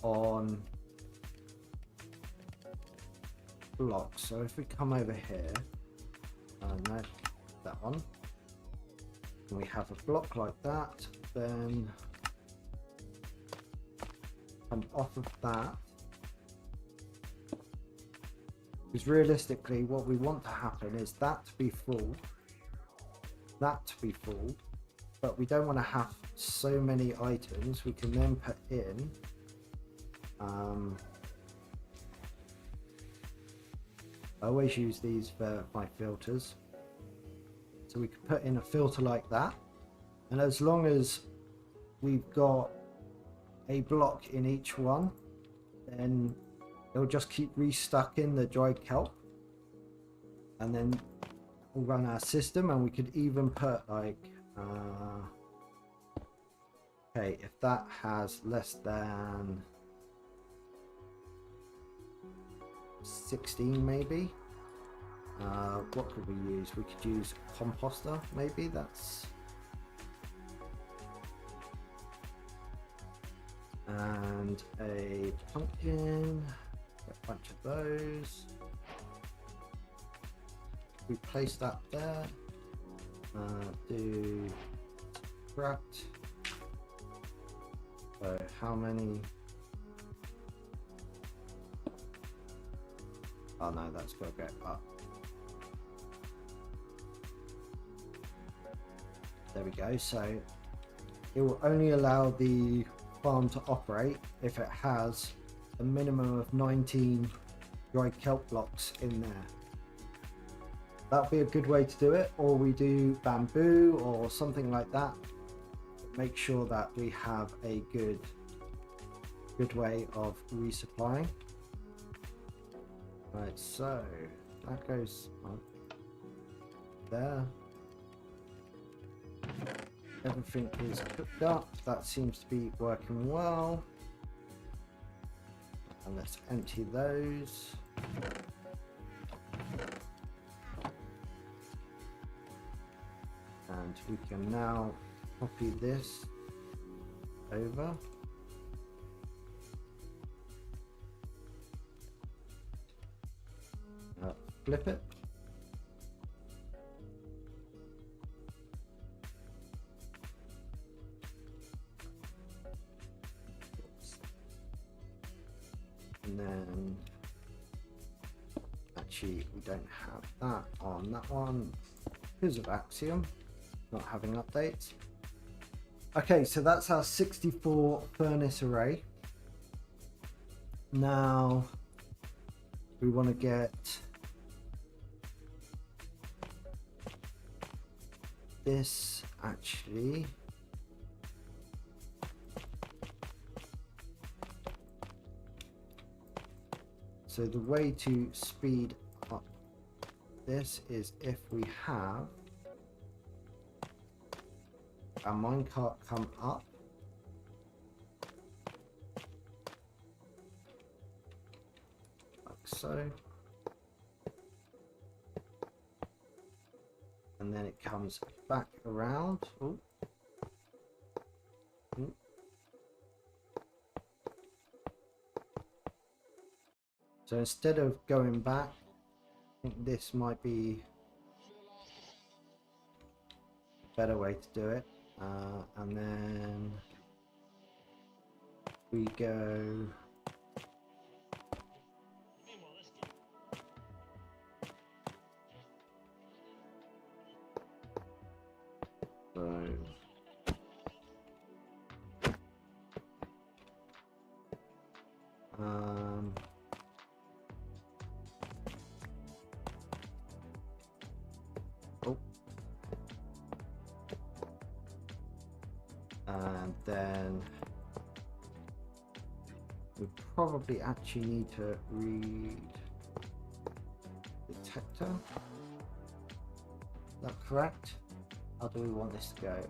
on blocks. So if we come over here, no, that one. And we have a block like that, then come off of that. Because realistically, what we want to happen is that to be full. that to be full, but we don't want to have so many items. We can then put in I always use these for my filters, so we can put in a filter like that, and as long as we've got a block in each one, then it'll just keep restocking the dried kelp, and then we'll run our system. And we could even put like okay, if that has less than 16 maybe, what could we use? We could use composter, maybe. That's, and a pumpkin, a bunch of those. We place that there, do subtract. So how many? Oh no, that's got to go up. There we go. So it will only allow the farm to operate if it has a minimum of 19 dried kelp blocks in there. That'd be a good way to do it, or we do bamboo or something like that. Make sure that we have a good way of resupplying. Right, so that goes on there. Everything is cooked up. That seems to be working well. And let's empty those. And we can now copy this over. Flip it. And then actually we don't have that on that one because of Axiom not having updates. Okay, so that's our 64 furnace array. Now we want to get this actually. So the way to speed up this is if we have our minecart come up, like so, and then it comes back around. Ooh. Ooh. So instead of going back, I think this might be a better way to do it. And then we go so oh, and then we probably actually need to read detector. Is that correct? How do we want this to go?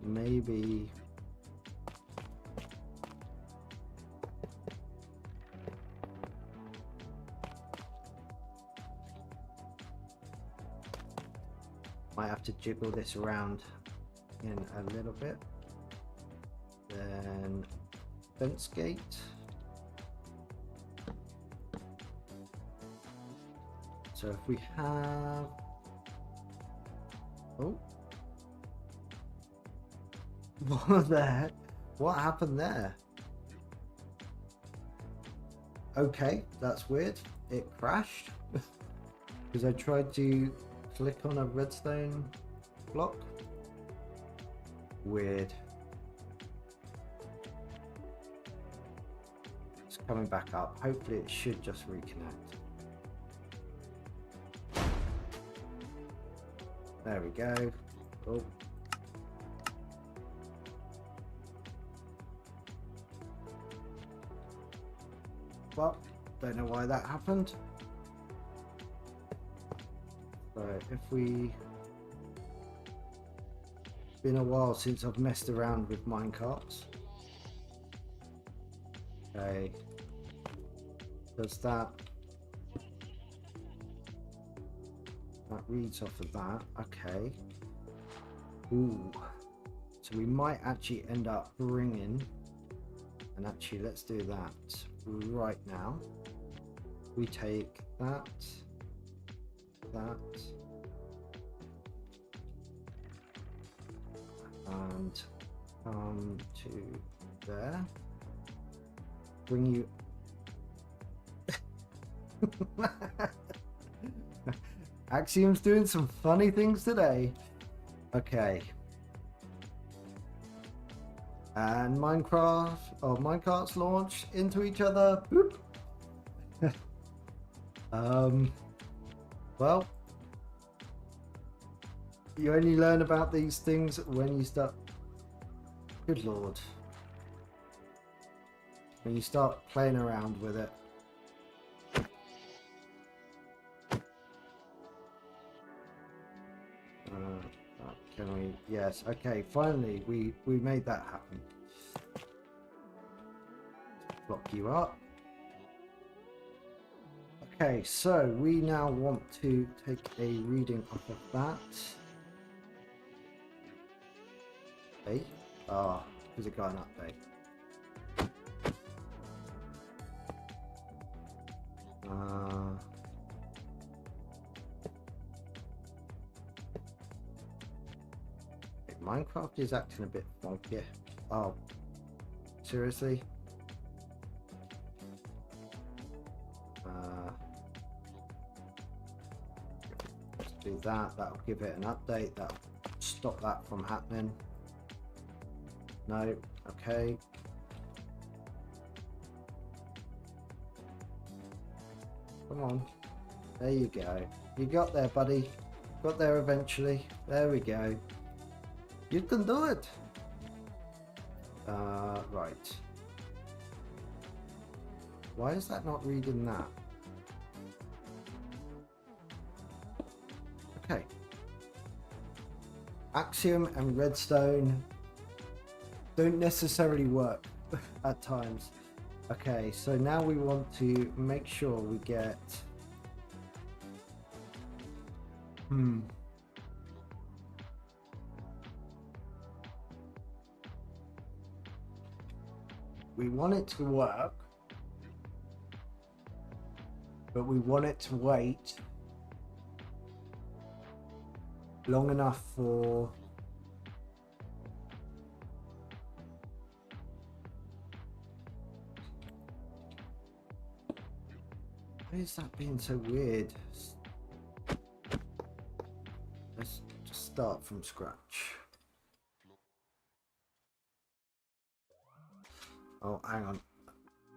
Maybe might have to jiggle this around in a little bit. Then fence gate. So if we have, oh, what the heck? What happened there? Okay, that's weird. it crashed because I tried to click on a redstone block. Weird. It's coming back up. Hopefully it should just reconnect. There we go. Oh. Well, don't know why that happened. So if we... Been a while since I've messed around with minecarts. Okay. Does that... That reads off of that. Okay. Ooh. So we might actually end up bringing... And actually, let's do that right now. We take that, and come to there. Bring you. Axiom's doing some funny things today. Okay. And minecarts launch into each other. Boop. Well, you only learn about these things when you start. Good lord. When you start playing around with it. Can we? Yes. Okay. Finally, we made that happen. Block you up. Okay. So we now want to take a reading off of that. Okay. Ah, because it got an update. Minecraft is acting a bit funky. Oh, seriously? Let's do that. That'll give it an update. That'll stop that from happening. No. Okay. Come on. There you go. You got there, buddy. Got there eventually. There we go. You can do it. Right. Why is that not reading that? Okay. Axiom and redstone don't necessarily work at times. Okay, so now we want to make sure we get... We want it to work, but we want it to wait long enough for why is that being so weird? Let's just start from scratch. Oh, hang on.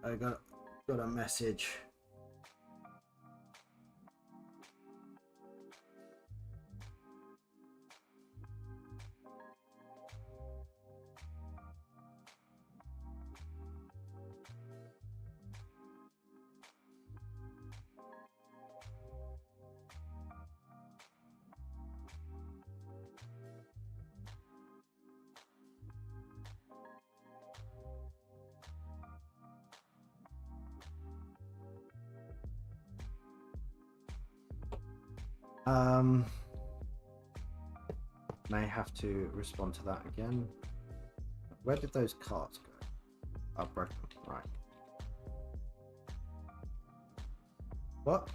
I got a message. May have to respond to that again. Where did those cards go? Oh, broken. Right. What?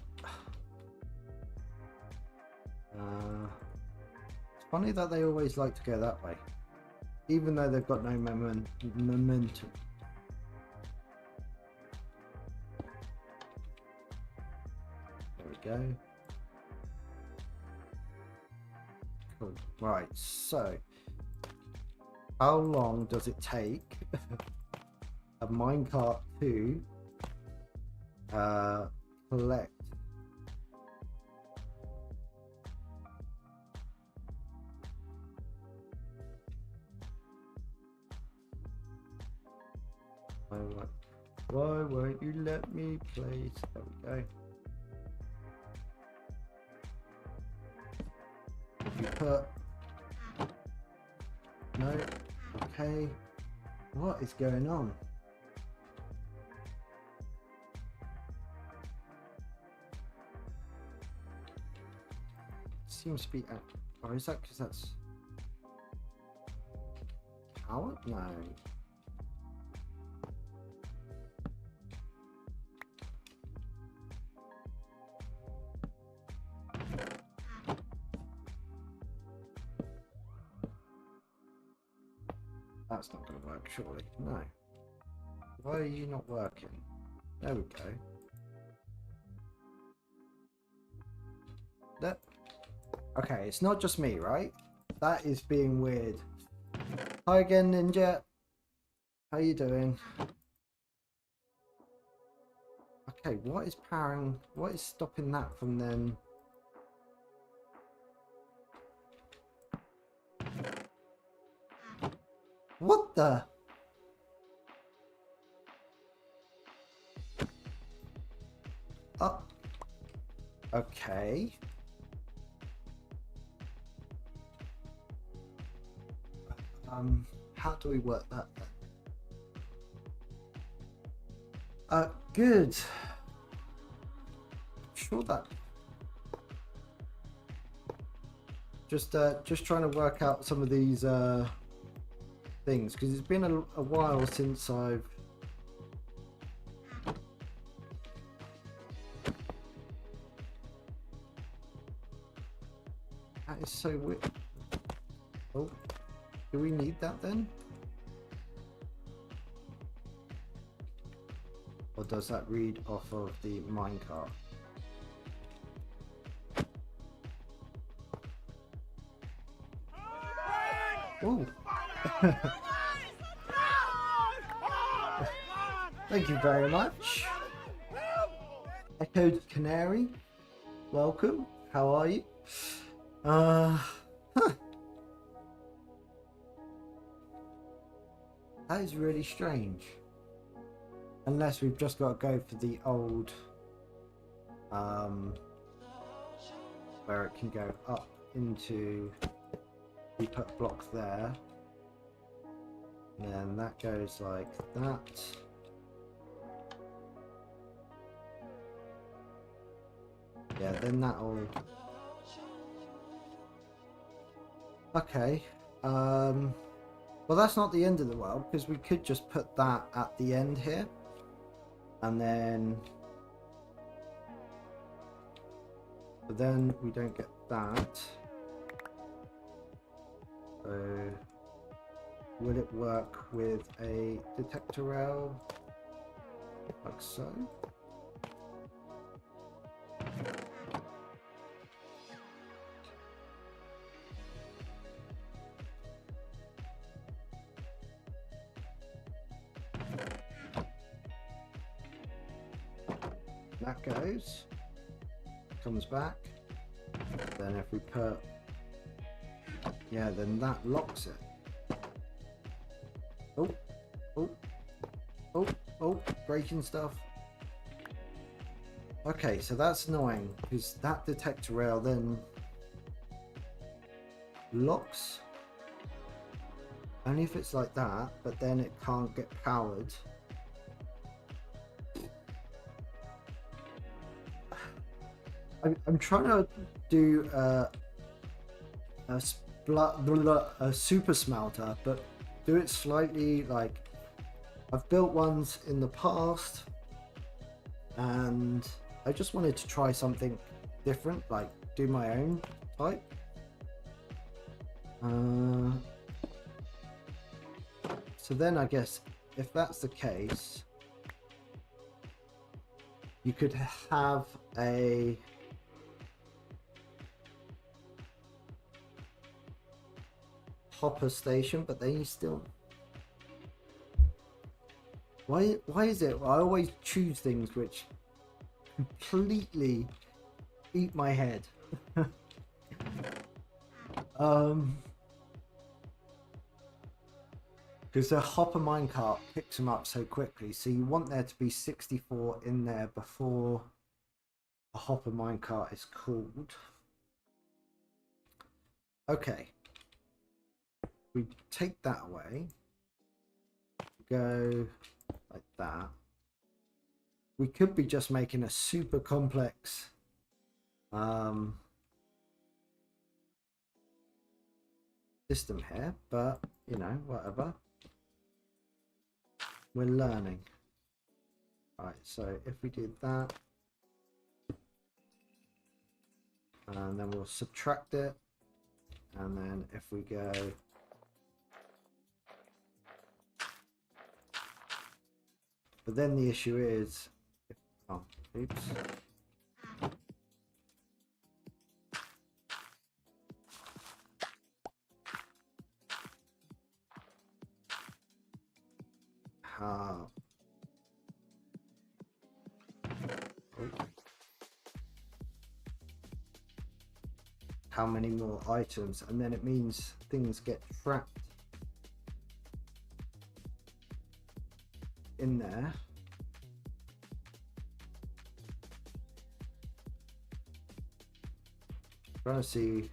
It's funny that they always like to go that way, even though they've got no momentum. go. Cool. Right, so how long does it take a minecart to collect? Why won't you let me place? There we go. If you put no, okay. What is going on? Seems to be, or is that because that's power? No. That's not going to work, surely. No. Why are you not working? There we go. That. Okay, it's not just me, right? That is being weird. Hi again, Ninja. How you doing? Okay, what is powering? What is stopping that from then? What the? Oh. Okay. How do we work that then? Good. Sure that. Just trying to work out some of these things because it's been a while since I've that is so weird. Oh, do we need that then? Or does that read off of the minecart? Oh. Thank you very much. Echoed Canary, welcome. How are you? Huh. That is really strange. Unless we've just got to go for the old, where it can go up into. We put a block there, and then that goes like that. Yeah, then that'll. Okay. Well, that's not the end of the world because we could just put that at the end here, and then. But then we don't get that. So, will it work with a detector rail like so? That goes, comes back. Then if we put, yeah, then that locks it. Oh, oh, oh, oh, breaking stuff. Okay, so that's annoying because that detector rail then locks only if it's like that, but then it can't get powered. I'm trying to do a super smelter, but do it slightly like I've built ones in the past, and I just wanted to try something different, like do my own type. So then I guess if that's the case, you could have a hopper station, but then you still... Why is it I always choose things which completely eat my head? Because the hopper minecart picks them up so quickly, so you want there to be 64 in there before a hopper minecart is called. Okay, we take that away, go like that. We could be just making a super complex system here, but you know, whatever. We're learning. Right, so if we do that, and then we'll subtract it, and then if we go but then the issue is oh, oops. Oh. How many more items, and then it means things get trapped in there. Trying to see.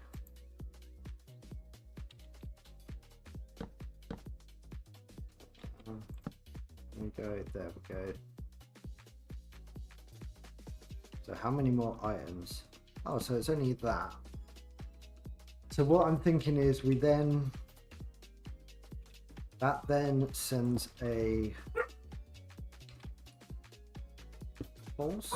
We go there. We go. So how many more items? Oh, so it's only that. So what I'm thinking is we then that then sends a pulse.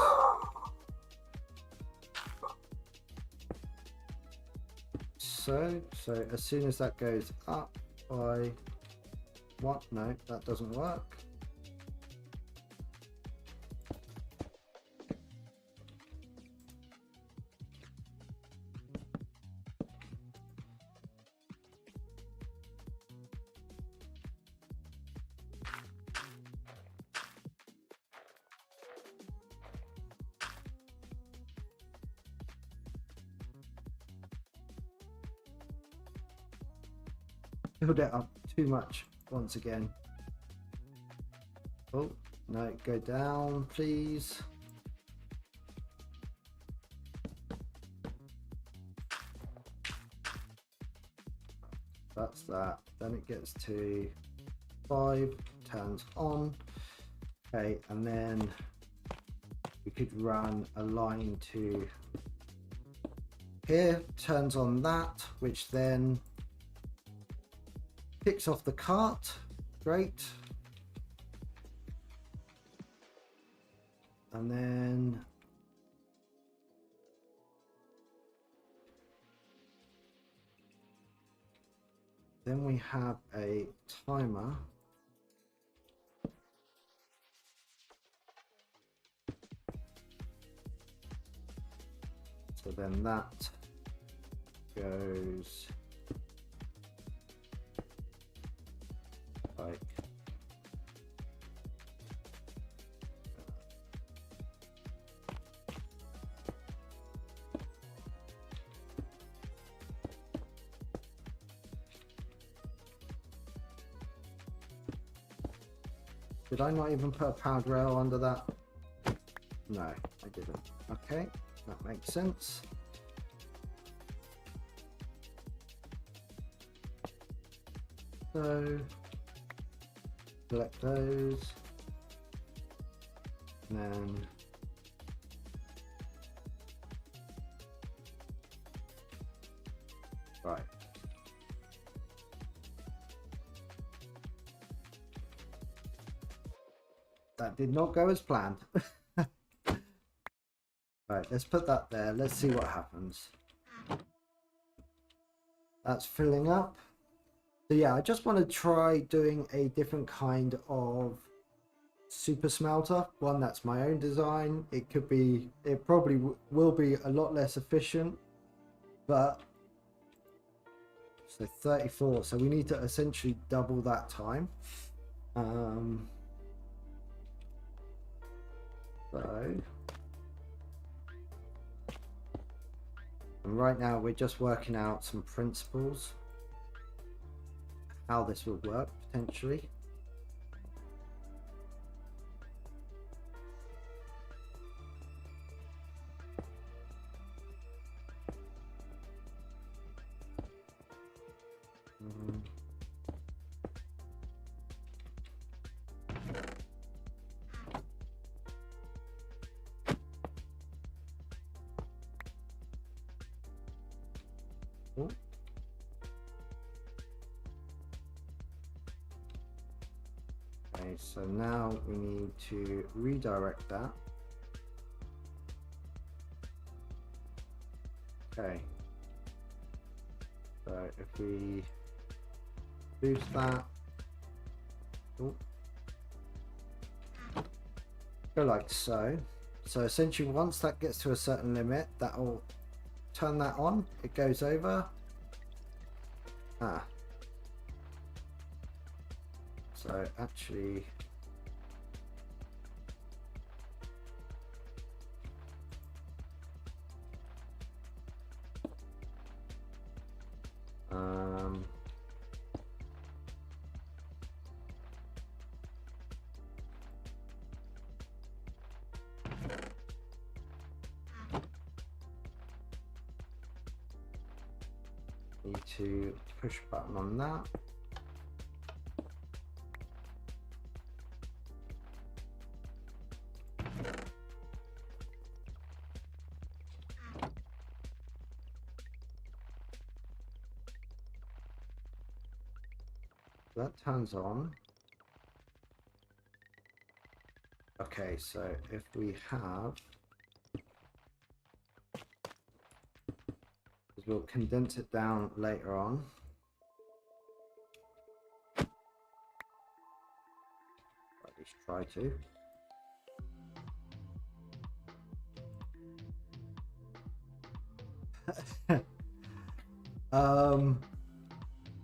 So as soon as that goes up by what? No, that doesn't work. Build it up too much once again. Oh no, go down please. That's that. Then it gets to 5, turns on. Okay, and then we could run a line to here, turns on that, which then kicks off the cart. Great. And then we have a timer. So then that goes like did I not even put a powered rail under that? No, I didn't. Okay, that makes sense. So select those, and then right. That did not go as planned. Right, let's put that there. Let's see what happens. That's filling up. So yeah, I just want to try doing a different kind of super smelter, one that's my own design. It could be, it probably will be a lot less efficient, but So 34. So we need to essentially double that time. So, and right now we're just working out some principles, how this will work potentially. Oh. Okay, so now we need to redirect that. Okay. So if we boost that, oh, go like so. So essentially once that gets to a certain limit, that will turn that on, it goes over. So actually need to push button on that. That turns on. Okay, so if we have, we'll condense it down later on. At least try to.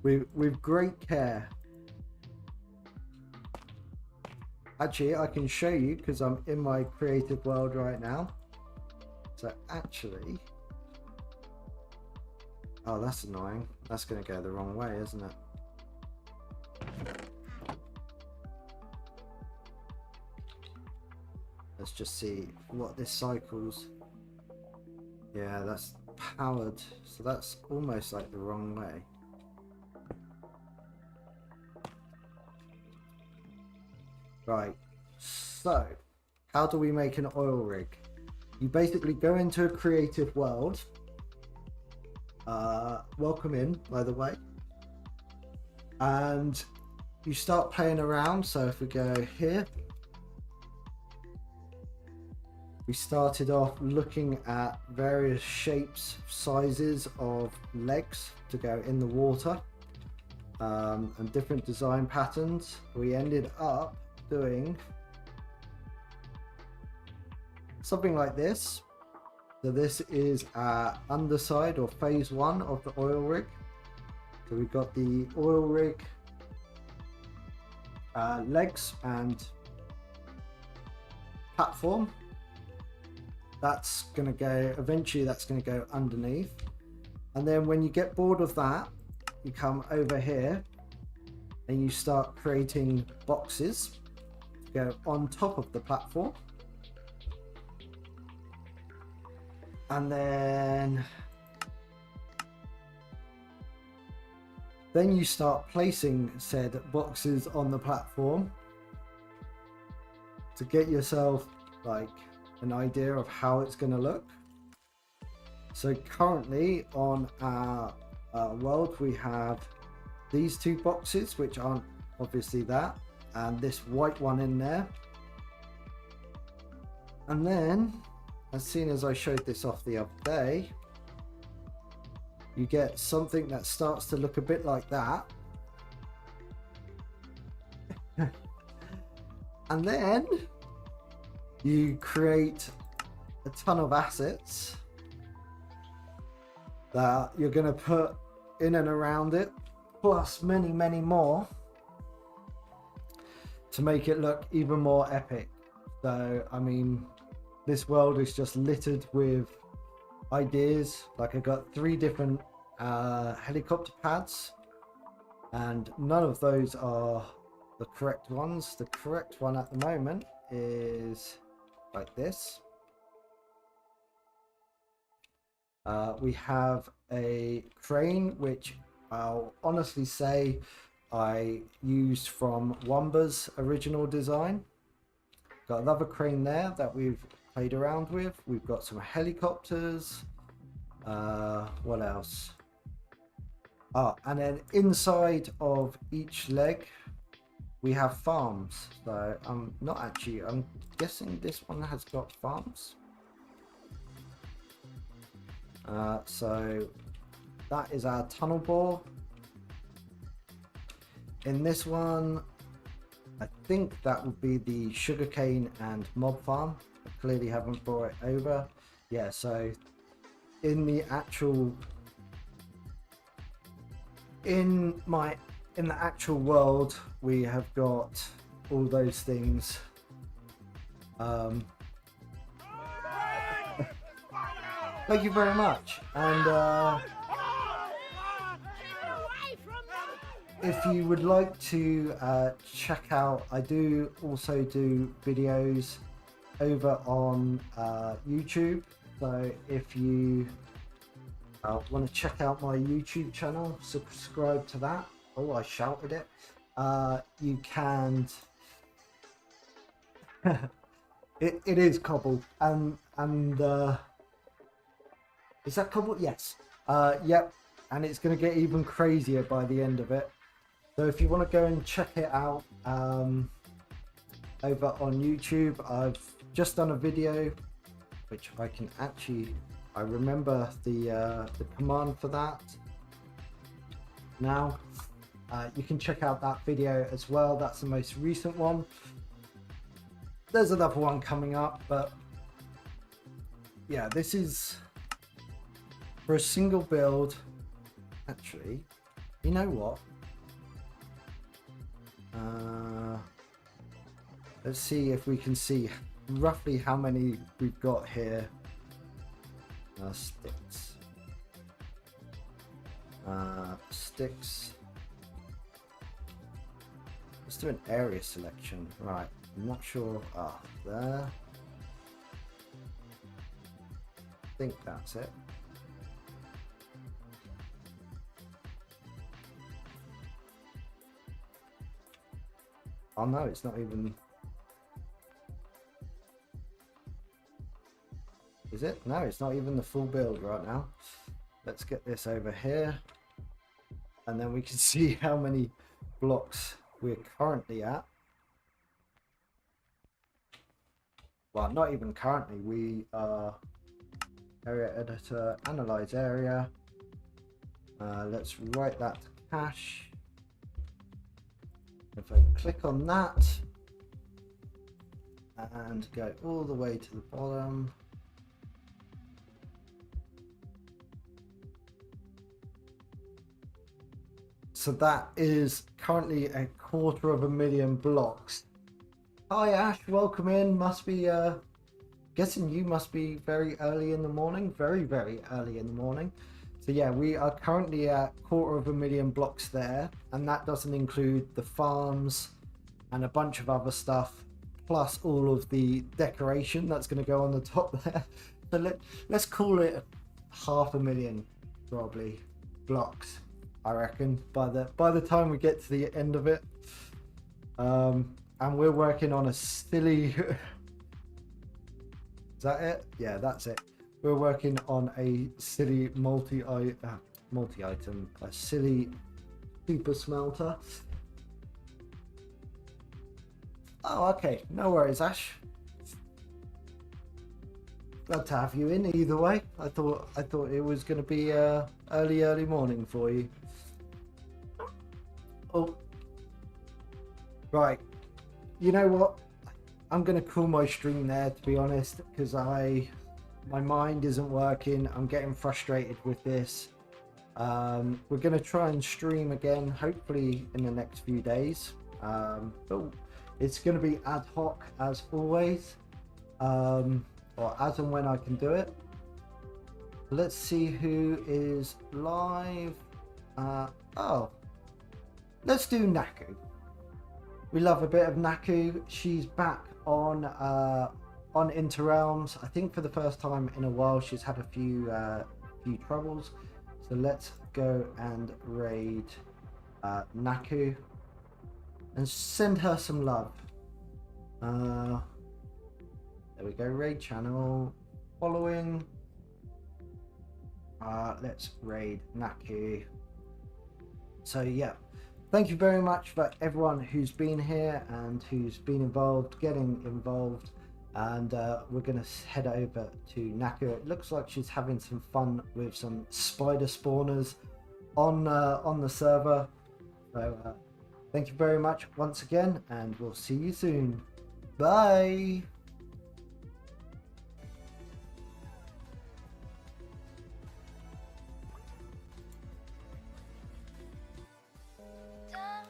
With great care. Actually, I can show you because I'm in my creative world right now. So actually, oh, that's annoying. That's going to go the wrong way, isn't it? Let's just see what this cycles. Yeah, that's powered. So that's almost like the wrong way. Right, so how do we make an oil rig? You basically go into a creative world. Welcome in, by the way. And you start playing around. So if we go here, we started off looking at various shapes, sizes of legs to go in the water, and different design patterns. We ended up doing something like this. So this is underside or phase one of the oil rig. So we've got the oil rig legs and platform. That's going to go, eventually that's going to go underneath. And then when you get bored of that, you come over here and you start creating boxes to go on top of the platform. And then you start placing said boxes on the platform to get yourself like an idea of how it's going to look. So currently on our world we have these two boxes, which aren't obviously that, and this white one in there. And then, as soon as I showed this off the other day, you get something that starts to look a bit like that. And then you create a ton of assets that you're going to put in and around it, plus many, many more to make it look even more epic. So, I mean, this world is just littered with ideas. Like, I got 3 different helicopter pads, and none of those are the correct ones. The correct one at the moment is like this. We have a crane, which I'll honestly say I used from Wamba's original design. Got another crane there that we've played around with. We've got some helicopters. What else? And then inside of each leg we have farms. So I'm guessing this one has got farms. So that is our tunnel bore. In this one, I think that would be the sugarcane and mob farm. I clearly haven't brought it over. Yeah, so in the actual in the actual world, we have got all those things. Thank you very much. And if you would like to check out, I do also do videos over on YouTube. So if you want to check out my YouTube channel, subscribe to that. Oh, I shouted it. You can. It is cobble, and is that cobble? Yes. Yep. And it's going to get even crazier by the end of it. So if you want to go and check it out over on YouTube, I've just done a video, which I can actually, I remember the command for that now. You can check out that video as well. That's the most recent one. There's another one coming up, but yeah, this is for a single build. Actually, you know what? Let's see if we can see roughly how many we've got here. Sticks. Sticks. Let's do an area selection. Right, I'm not sure. There. I think that's it. Oh no, it's not even. Is it? No, it's not even the full build right now. Let's get this over here. And then we can see how many blocks we're currently at. Well, not even currently. We are area editor, analyze area. Let's write that to cache. If I click on that and go all the way to the bottom, so that is currently 250,000 blocks. Hi Ash, welcome in. Must be guessing you must be very early in the morning, very early in the morning. So yeah, we are currently at 250,000 blocks there, and that doesn't include the farms and a bunch of other stuff, plus all of the decoration that's going to go on the top there. So let's call it 500,000 probably blocks, I reckon, by the time we get to the end of it. And we're working on a silly. Is that it? Yeah, that's it. We're working on a silly multi-item, a silly super smelter. Oh, okay. No worries, Ash. Glad to have you in either way. I thought it was going to be early morning for you. Oh, right. You know what? I'm going to call my stream there, to be honest, because my mind isn't working. I'm getting frustrated with this. We're going to try and stream again, hopefully in the next few days. But it's going to be ad hoc as always, or as and when I can do it. Let's see who is live. Oh, let's do Naku. We love a bit of Naku. She's back on Inter Realms. I think for the first time in a while. She's had a few troubles. So let's go and raid Naku and send her some love. There we go. Raid channel following. Let's raid Naku. So yeah, thank you very much for everyone who's been here and who's been involved, getting involved. And we're going to head over to Naku. It looks like she's having some fun with some spider spawners on the server. So thank you very much once again, and we'll see you soon. Bye.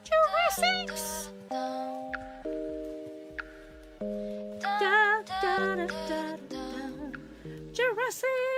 Jurassics! Jurassic!